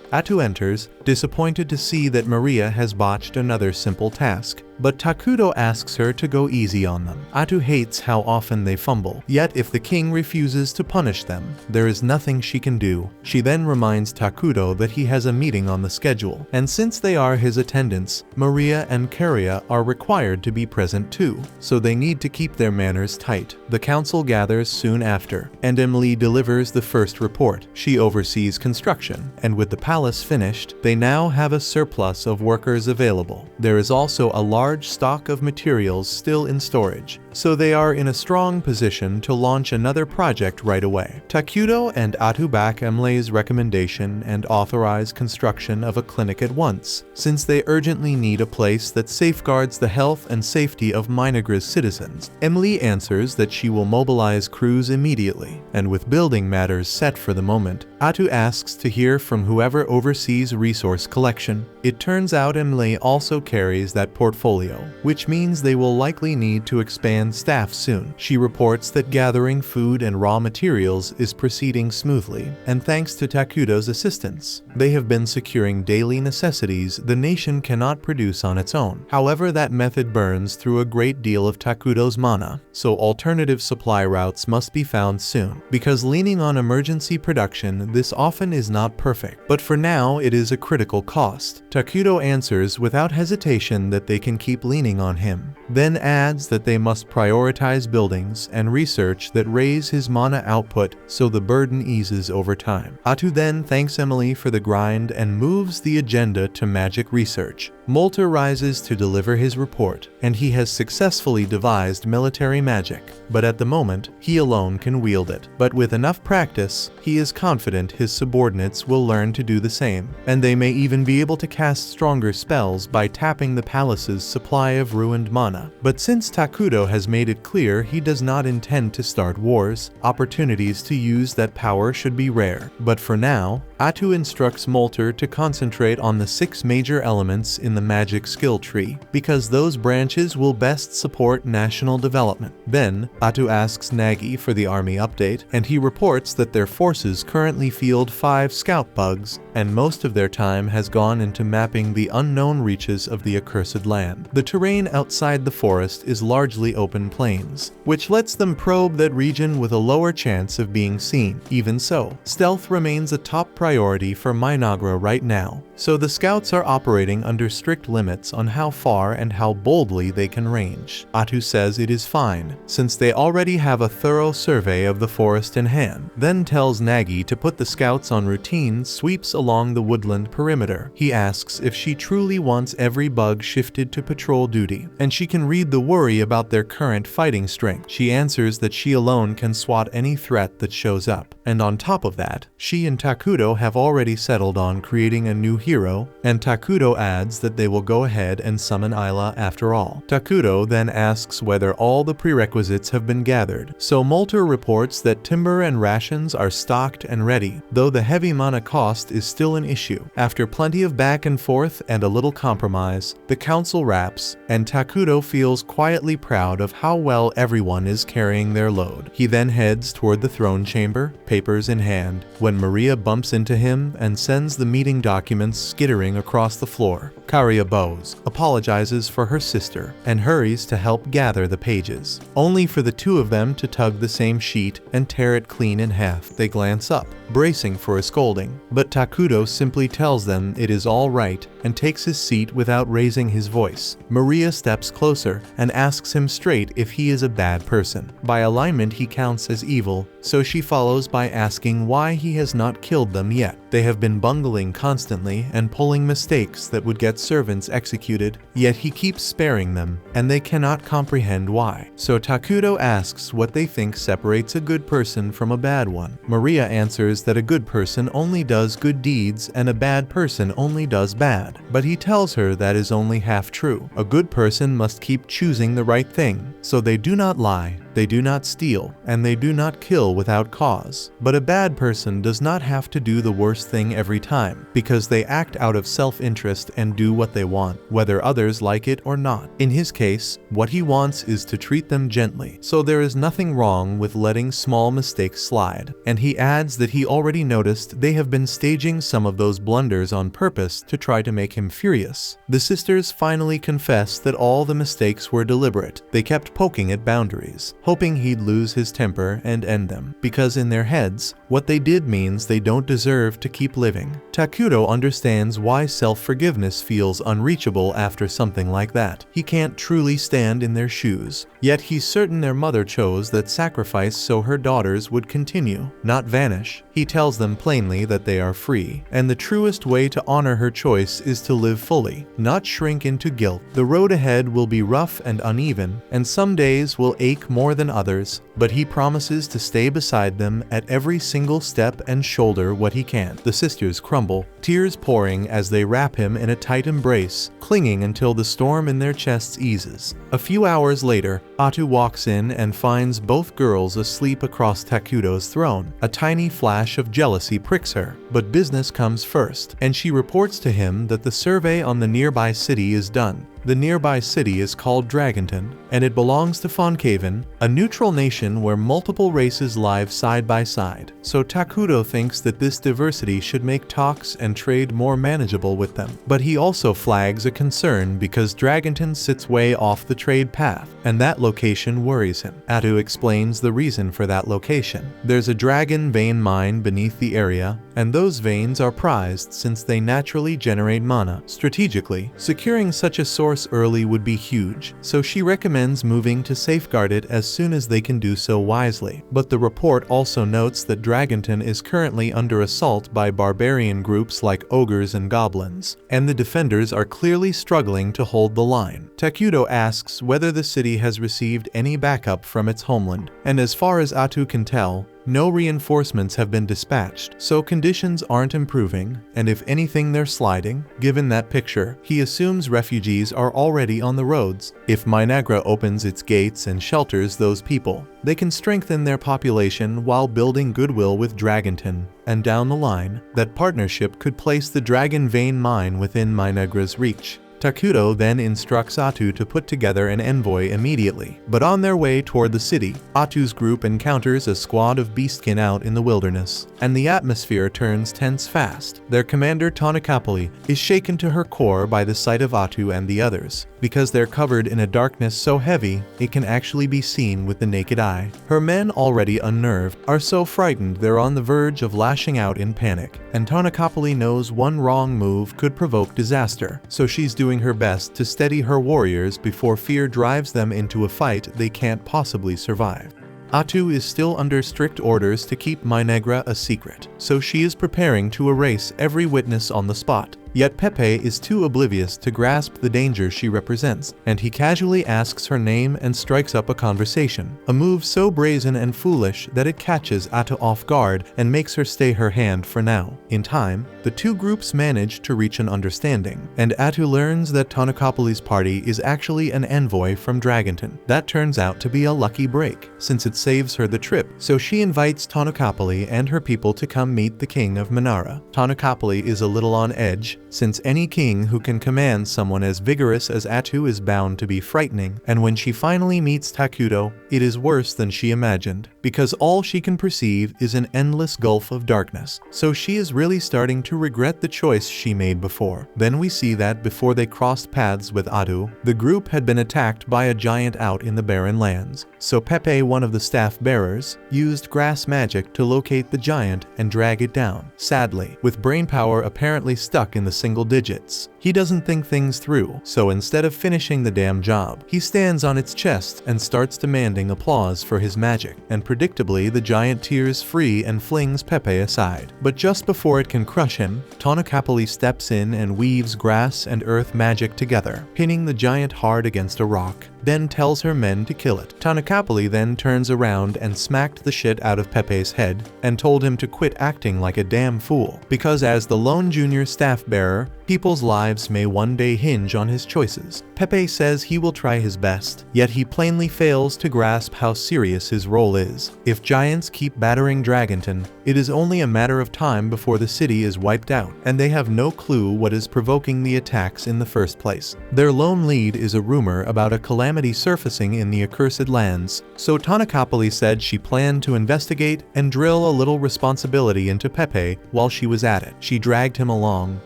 Atu enters, disappointed to see that Maria has botched another simple task. but Takuto asks her to go easy on them. Atu hates how often they fumble, yet if the king refuses to punish them, there is nothing she can do. She then reminds Takuto that he has a meeting on the schedule, and since they are his attendants, Maria and Karia are required to be present too, so they need to keep their manners tight. The council gathers soon after, and Emily delivers the first report. She oversees construction, and with the palace finished, they now have a surplus of workers available. There is also a large stock of materials still in storage, so they are in a strong position to launch another project right away. Takuto and Atu back Emily's recommendation and authorize construction of a clinic at once, since they urgently need a place that safeguards the health and safety of Minagra's citizens. Emily answers that she will mobilize crews immediately, and with building matters set for the moment, Atu asks to hear from whoever oversees resource collection. It turns out Emily also carries that portfolio, which means they will likely need to expand staff soon. She reports that gathering food and raw materials is proceeding smoothly, and thanks to Takuto's assistance, they have been securing daily necessities the nation cannot produce on its own. However, that method burns through a great deal of Takuto's mana, so alternative supply routes must be found soon. Because leaning on emergency production, this often is not perfect, but for now it is a critical cost. Takuto answers without hesitation that they can keep leaning on him, then adds that they must prioritize buildings and research that raise his mana output so the burden eases over time. Atu then thanks Emily for the grind and moves the agenda to magic research. Molter rises to deliver his report, and he has successfully devised military magic, but at the moment, he alone can wield it. But with enough practice, he is confident his subordinates will learn to do the same, and they may even be able to cast stronger spells by tapping the palace's supply of ruined mana. But since Takuto has made it clear he does not intend to start wars, opportunities to use that power should be rare. But for now, Atu instructs Molter to concentrate on the 6 major elements in the magic skill tree, because those branches will best support national development. Then, Atu asks Nagi for the army update, and he reports that their forces currently field 5 scout bugs, and most of their time has gone into mapping the unknown reaches of the accursed land. The terrain outside the forest is largely open plains, which lets them probe that region with a lower chance of being seen. Even so, stealth remains a top priority for Minagra right now, so the scouts are operating under strict limits on how far and how boldly they can range. Atu says it is fine, since they already have a thorough survey of the forest in hand, then tells Nagi to put the scouts on routine sweeps along the woodland perimeter. He asks if she truly wants every bug shifted to patrol duty, and she can read the worry about their current fighting strength. She answers that she alone can swat any threat that shows up, and on top of that, she and Takuto have already settled on creating a new hero, and Takuto adds that they will go ahead and summon Ayla after all. Takuto then asks whether all the prerequisites have been gathered, so Molter reports that timber and rations are stocked and ready, though the heavy mana cost is still an issue. After plenty of back and forth and a little compromise, the council wraps, and Takuto feels quietly proud of how well everyone is carrying their load. He then heads toward the throne chamber, papers in hand, when Maria bumps into him and sends the meeting documents skittering across the floor. Karia bows, apologizes for her sister, and hurries to help gather the pages, only for the two of them to tug the same sheet and tear it clean in half. They glance up, bracing for a scolding, but Takuto simply tells them it is all right and takes his seat without raising his voice. Maria steps closer and asks him straight if he is a bad person. By alignment he counts as evil, so she follows by asking why he has not killed them yet. They have been bungling constantly and pulling mistakes that would get servants executed, yet he keeps sparing them, and they cannot comprehend why. So Takuto asks what they think separates a good person from a bad one. Maria answers that a good person only does good deeds and a bad person only does bad, but he tells her that is only half true. A good person must keep choosing the right thing, so they do not lie, They do not steal, and they do not kill without cause. But a bad person does not have to do the worst thing every time, because they act out of self-interest and do what they want, whether others like it or not. In his case, what he wants is to treat them gently, so there is nothing wrong with letting small mistakes slide. And he adds that he already noticed they have been staging some of those blunders on purpose to try to make him furious. The sisters finally confess that all the mistakes were deliberate. They kept poking at boundaries, hoping he'd lose his temper and end them, because in their heads, what they did means they don't deserve to keep living. Takuto understands why self-forgiveness feels unreachable after something like that. He can't truly stand in their shoes, yet he's certain their mother chose that sacrifice so her daughters would continue, not vanish. He tells them plainly that they are free, and the truest way to honor her choice is to live fully, not shrink into guilt. The road ahead will be rough and uneven, and some days will ache more than others, but he promises to stay beside them at every single step and shoulder what he can. The sisters crumble, tears pouring as they wrap him in a tight embrace, clinging until the storm in their chests eases. A few hours later, Atu walks in and finds both girls asleep across Takuto's throne. A tiny flash of jealousy pricks her, but business comes first, and she reports to him that the survey on the nearby city is done. The nearby city is called Dragonton, and it belongs to Fonkaven, a neutral nation where multiple races live side by side. So Takuto thinks that this diversity should make talks and trade more manageable with them. But he also flags a concern because Dragonton sits way off the trade path, and that location worries him. Atu explains the reason for that location. There's a dragon vein mine beneath the area, and those veins are prized since they naturally generate mana. Strategically, securing such a source early would be huge, so she recommends moving to safeguard it as soon as they can do so wisely. But the report also notes that Dragonton is currently under assault by barbarian groups like ogres and goblins, and the defenders are clearly struggling to hold the line. Takuto asks whether the city has received any backup from its homeland, and as far as Atu can tell, no reinforcements have been dispatched, so conditions aren't improving, and if anything they're sliding. Given that picture, he assumes refugees are already on the roads. If Minagra opens its gates and shelters those people, they can strengthen their population while building goodwill with Dragonton, and down the line, that partnership could place the Dragon Vein mine within Minagra's reach. Takuto then instructs Atu to put together an envoy immediately, but on their way toward the city, Atu's group encounters a squad of beastkin out in the wilderness, and the atmosphere turns tense fast. Their commander Tonakapali is shaken to her core by the sight of Atu and the others, because they're covered in a darkness so heavy it can actually be seen with the naked eye. Her men, already unnerved, are so frightened they're on the verge of lashing out in panic, and Tonakapali knows one wrong move could provoke disaster, so she's doing her best to steady her warriors before fear drives them into a fight they can't possibly survive. Atu is still under strict orders to keep Minagra a secret, so she is preparing to erase every witness on the spot. Yet Pepe is too oblivious to grasp the danger she represents, and he casually asks her name and strikes up a conversation, a move so brazen and foolish that it catches Atu off guard and makes her stay her hand for now. In time, the two groups manage to reach an understanding, and Atu learns that Tonakapali's party is actually an envoy from Dragonton. That turns out to be a lucky break, since it saves her the trip, so she invites Tonakapali and her people to come meet the king of Minara. Tonakapali is a little on edge, since any king who can command someone as vigorous as Atu is bound to be frightening, and when she finally meets Takuto, it is worse than she imagined, because all she can perceive is an endless gulf of darkness, so she is really starting to regret the choice she made before. Then we see that before they crossed paths with Atu, the group had been attacked by a giant out in the barren lands, so Pepe, one of the staff bearers, used grass magic to locate the giant and drag it down. Sadly, with brainpower apparently stuck in the single digits, he doesn't think things through, so instead of finishing the damn job, he stands on its chest and starts demanding applause for his magic, and predictably the giant tears free and flings Pepe aside. But just before it can crush him, Tonakapali steps in and weaves grass and earth magic together, pinning the giant hard against a rock, then tells her men to kill it. Tonakapali then turns around and smacked the shit out of Pepe's head, and told him to quit acting like a damn fool, because as the lone junior staff bearer, People's lives may one day hinge on his choices. Pepe says he will try his best, yet he plainly fails to grasp how serious his role is. If giants keep battering Dragonton, it is only a matter of time before the city is wiped out, and they have no clue what is provoking the attacks in the first place. Their lone lead is a rumor about a calamity surfacing in the accursed lands, so Tanakapali said she planned to investigate and drill a little responsibility into Pepe while she was at it. She dragged him along,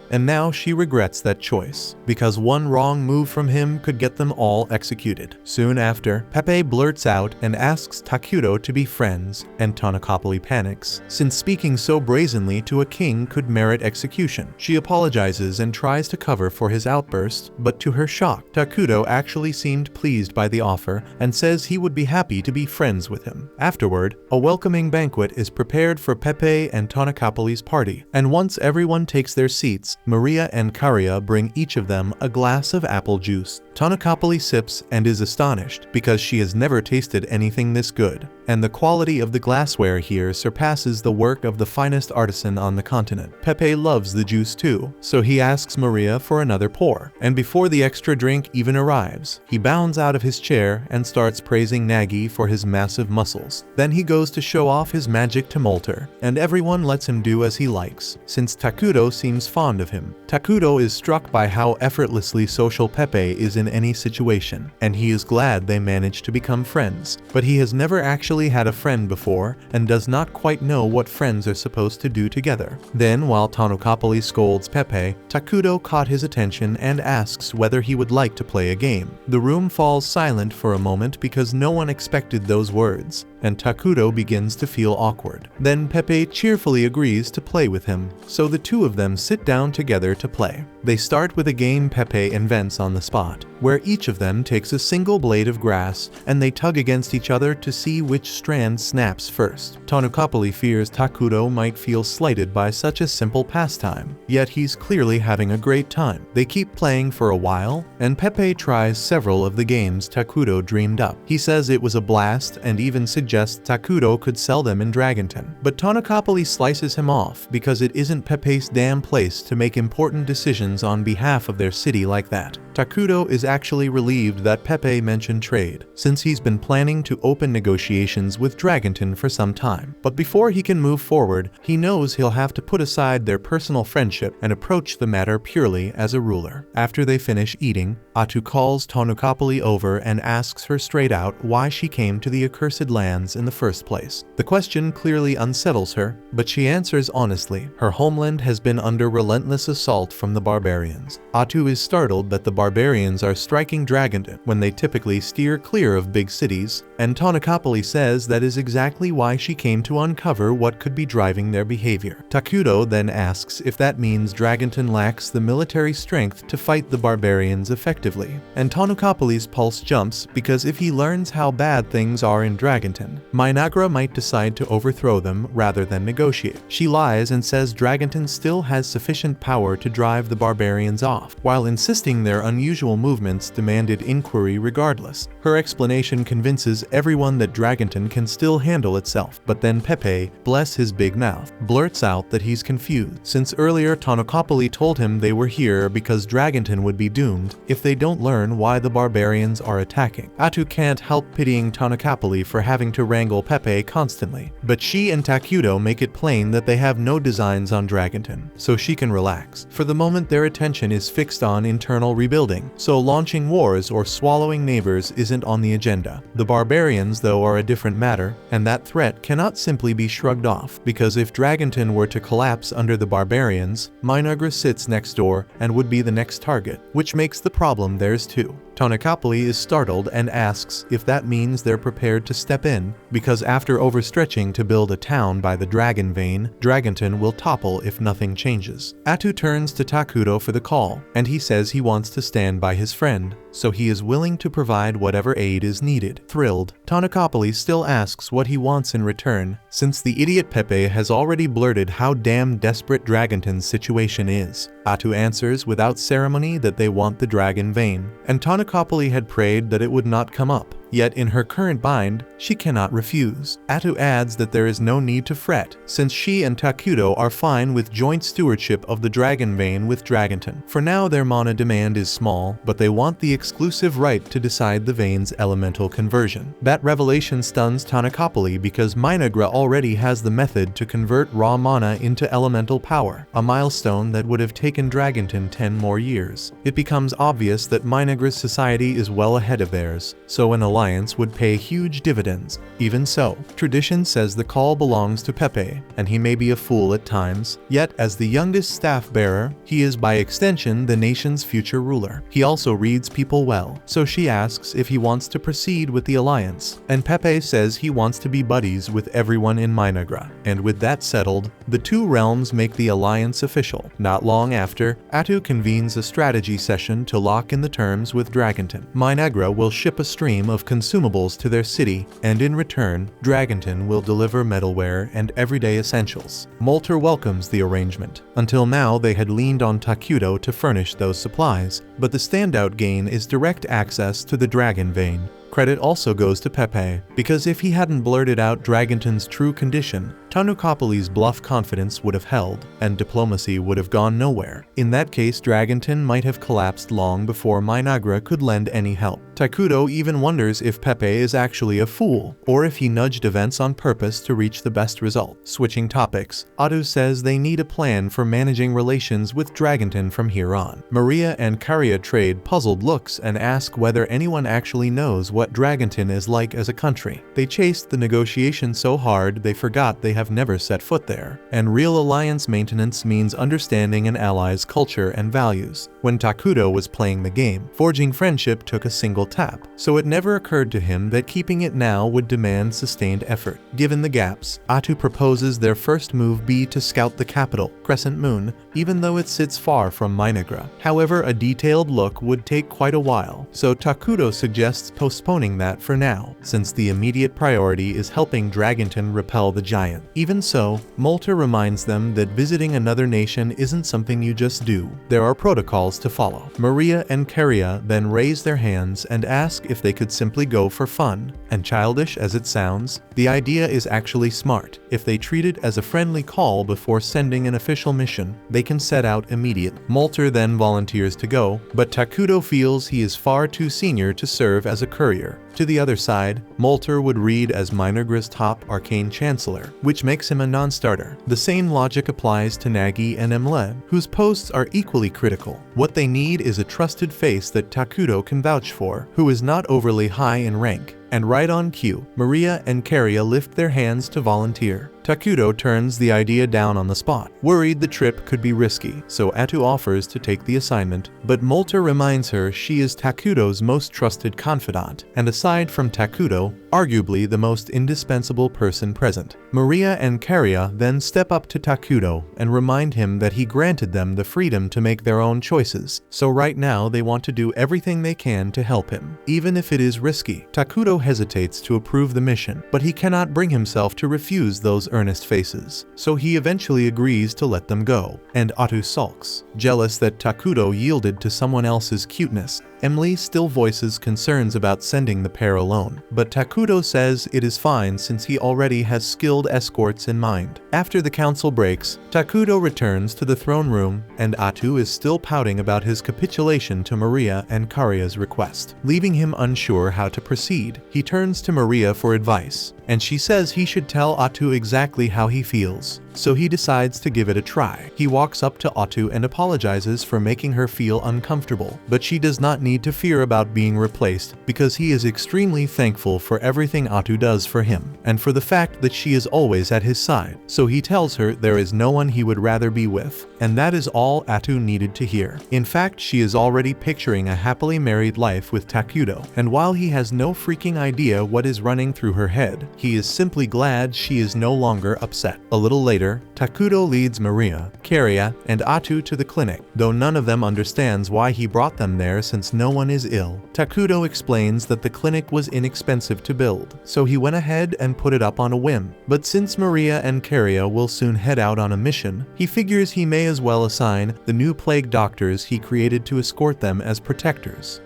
and now she regrets that choice, because one wrong move from him could get them all executed. Soon after, Pepe blurts out and asks Takuto to be friends, and Tanakapali panics, since speaking so brazenly to a king could merit execution. She apologizes and tries to cover for his outburst, but to her shock, Takuto actually seemed pleased by the offer and says he would be happy to be friends with him. Afterward, a welcoming banquet is prepared for Pepe and Tanakapali's party, and once everyone takes their seats, Maria and Karia bring each of them a glass of apple juice. Tanakapali sips and is astonished because she has never tasted anything this good, and the quality of the glassware here surpasses the work of the finest artisan on the continent. Pepe loves the juice too, so he asks Maria for another pour, and before the extra drink even arrives, he bounds out of his chair and starts praising Nagi for his massive muscles. Then he goes to show off his magic to Molter, and everyone lets him do as he likes, since Takuto seems fond of him. Takuto is struck by how effortlessly social Pepe is in any situation, and he is glad they managed to become friends, but he has never actually had a friend before and does not quite know what friends are supposed to do together. Then, while Tanakapali scolds Pepe, Takuto caught his attention and asks whether he would like to play a game. The room falls silent for a moment because no one expected those words, and Takuto begins to feel awkward. Then Pepe cheerfully agrees to play with him, so the two of them sit down together to play. They start with a game Pepe invents on the spot, where each of them takes a single blade of grass and they tug against each other to see which strand snaps first. Tanakapali fears Takuto might feel slighted by such a simple pastime, yet he's clearly having a great time. They keep playing for a while, and Pepe tries several of the games Takuto dreamed up. He says it was a blast and even suggests Takuto could sell them in Dragonton, but Tanakapali slices him off because it isn't Pepe's damn place to make important decisions on behalf of their city like that. Takuto is actually relieved that Pepe mentioned trade, since he's been planning to open negotiations with Dragonton for some time. But before he can move forward, he knows he'll have to put aside their personal friendship and approach the matter purely as a ruler. After they finish eating, Atu calls Tanakapali over and asks her straight out why she came to the accursed lands in the first place. The question clearly unsettles her, but she answers honestly. Her homeland has been under relentless assault from the barbarians. Atu is startled that the barbarians are striking Dragonton when they typically steer clear of big cities, and Tanakapali says that is exactly why she came to uncover what could be driving their behavior. Takuto then asks if that means Dragonton lacks the military strength to fight the barbarians effectively, and Tanakapali's pulse jumps because if he learns how bad things are in Dragonton, Minagra might decide to overthrow them rather than negotiate. She lies and says Dragonton still has sufficient power to drive the barbarians off, while insisting their unusual movements demanded inquiry regardless. Her explanation convinces everyone that Dragonton can still handle itself, but then Pepe, bless his big mouth, blurts out that he's confused, since earlier Tanakapali told him they were here because Dragonton would be doomed if they don't learn why the barbarians are attacking. Atu can't help pitying Tanakapali for having to wrangle Pepe constantly, but she and Takuto make it plain that they have no designs on Dragonton, so she can relax. For the moment, their attention is fixed on internal rebuilding, so launching wars or swallowing neighbors isn't on the agenda. The barbarians, though, are a different matter, and that threat cannot simply be shrugged off, because if Dragonton were to collapse under the barbarians, Minagra sits next door and would be the next target, which makes the problem theirs too. Tanakapali is startled and asks if that means they're prepared to step in, because after overstretching to build a town by the dragon vein, Dragonton will topple if nothing changes. Atu turns to Takuto for the call, and he says he wants to stand by his friend, so he is willing to provide whatever aid is needed. Thrilled, Tanakapali still asks what he wants in return, since the idiot Pepe has already blurted how damn desperate Dragonton's situation is. Atu answers without ceremony that they want the dragon vein, and Tanakapali had prayed that it would not come up. yet in her current bind, she cannot refuse. Atu adds that there is no need to fret, since she and Takuto are fine with joint stewardship of the Dragon Vein with Dragonton. For now their mana demand is small, but they want the exclusive right to decide the Vein's elemental conversion. That revelation stuns Tanakapali because Minagra already has the method to convert raw mana into elemental power, a milestone that would have taken Dragonton 10 more years. It becomes obvious that Minagra's society is well ahead of theirs, so an alliance would pay huge dividends. Even so, tradition says the call belongs to Pepe, and he may be a fool at times, yet as the youngest staff bearer, he is by extension the nation's future ruler. He also reads people well, so she asks if he wants to proceed with the alliance, and Pepe says he wants to be buddies with everyone in Minagra. And with that settled, the two realms make the alliance official. Not long after, Atu convenes a strategy session to lock in the terms with Dragonton. Minagra will ship a stream of consumables to their city, and in return, Dragonton will deliver metalware and everyday essentials. Molter welcomes the arrangement. Until now, they had leaned on Takuto to furnish those supplies, but the standout gain is direct access to the Dragon Vein. Credit also goes to Pepe, because if he hadn't blurted out Dragonton's true condition, Tanukapali's bluff confidence would have held, and diplomacy would have gone nowhere. In that case, Dragonton might have collapsed long before Minagra could lend any help. Takuto even wonders if Pepe is actually a fool, or if he nudged events on purpose to reach the best result. Switching topics, Atu says they need a plan for managing relations with Dragonton from here on. Maria and Karia trade puzzled looks and ask whether anyone actually knows what Dragonton is like as a country. They chased the negotiation so hard they forgot they have never set foot there, and real alliance maintenance means understanding an ally's culture and values. When Takuto was playing the game, forging friendship took a single tap, so it never occurred to him that keeping it now would demand sustained effort. Given the gaps, Atu proposes their first move be to scout the capital, Crescent Moon, even though it sits far from Minagra. However, a detailed look would take quite a while, so Takuto suggests postponing that for now, since the immediate priority is helping Dragonton repel the giant. Even so, Molter reminds them that visiting another nation isn't something you just do. There are protocols to follow. Maria and Karia then raise their hands and ask if they could simply go for fun. And childish as it sounds, the idea is actually smart. If they treat it as a friendly call before sending an official mission, they can set out immediately. Molter then volunteers to go, but Takuto feels he is far too senior to serve as a courier. To the other side, Molter would read as Minagra's top arcane chancellor, which makes him a non-starter. The same logic applies to Nagi and Emle, whose posts are equally critical. What they need is a trusted face that Takuto can vouch for, who is not overly high in rank. And right on cue, Maria and Karia lift their hands to volunteer. Takuto turns the idea down on the spot, worried the trip could be risky, so Atu offers to take the assignment, but Molter reminds her she is Takuto's most trusted confidant, and aside from Takuto, arguably the most indispensable person present. Maria and Karia then step up to Takuto and remind him that he granted them the freedom to make their own choices, so right now they want to do everything they can to help him, even if it is risky. Takuto hesitates to approve the mission, but he cannot bring himself to refuse those earnest faces, so he eventually agrees to let them go, and Atu sulks. Jealous that Takuto yielded to someone else's cuteness, Emily still voices concerns about sending the pair alone, but Takuto says it is fine since he already has skilled escorts in mind. After the council breaks, Takuto returns to the throne room, and Atu is still pouting about his capitulation to Maria and Karia's request. Leaving him unsure how to proceed, he turns to Maria for advice, and she says he should tell Atu exactly how he feels. So he decides to give it a try. He walks up to Atu and apologizes for making her feel uncomfortable, but she does not need to fear about being replaced because he is extremely thankful for everything Atu does for him, and for the fact that she is always at his side. So he tells her there is no one he would rather be with, and that is all Atu needed to hear. In fact, she is already picturing a happily married life with Takuto, and while he has no freaking idea what is running through her head, he is simply glad she is no longer upset. A little later, Takuto leads Maria, Karia, and Atu to the clinic, though none of them understands why he brought them there since no one is ill. Takuto explains that the clinic was inexpensive to build, so he went ahead and put it up on a whim. But since Maria and Karia will soon head out on a mission, he figures he may as well assign the new plague doctors he created to escort them as protectors.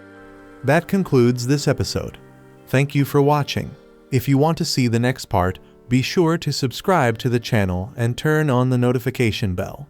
That concludes this episode. Thank you for watching. If you want to see the next part, be sure to subscribe to the channel and turn on the notification bell.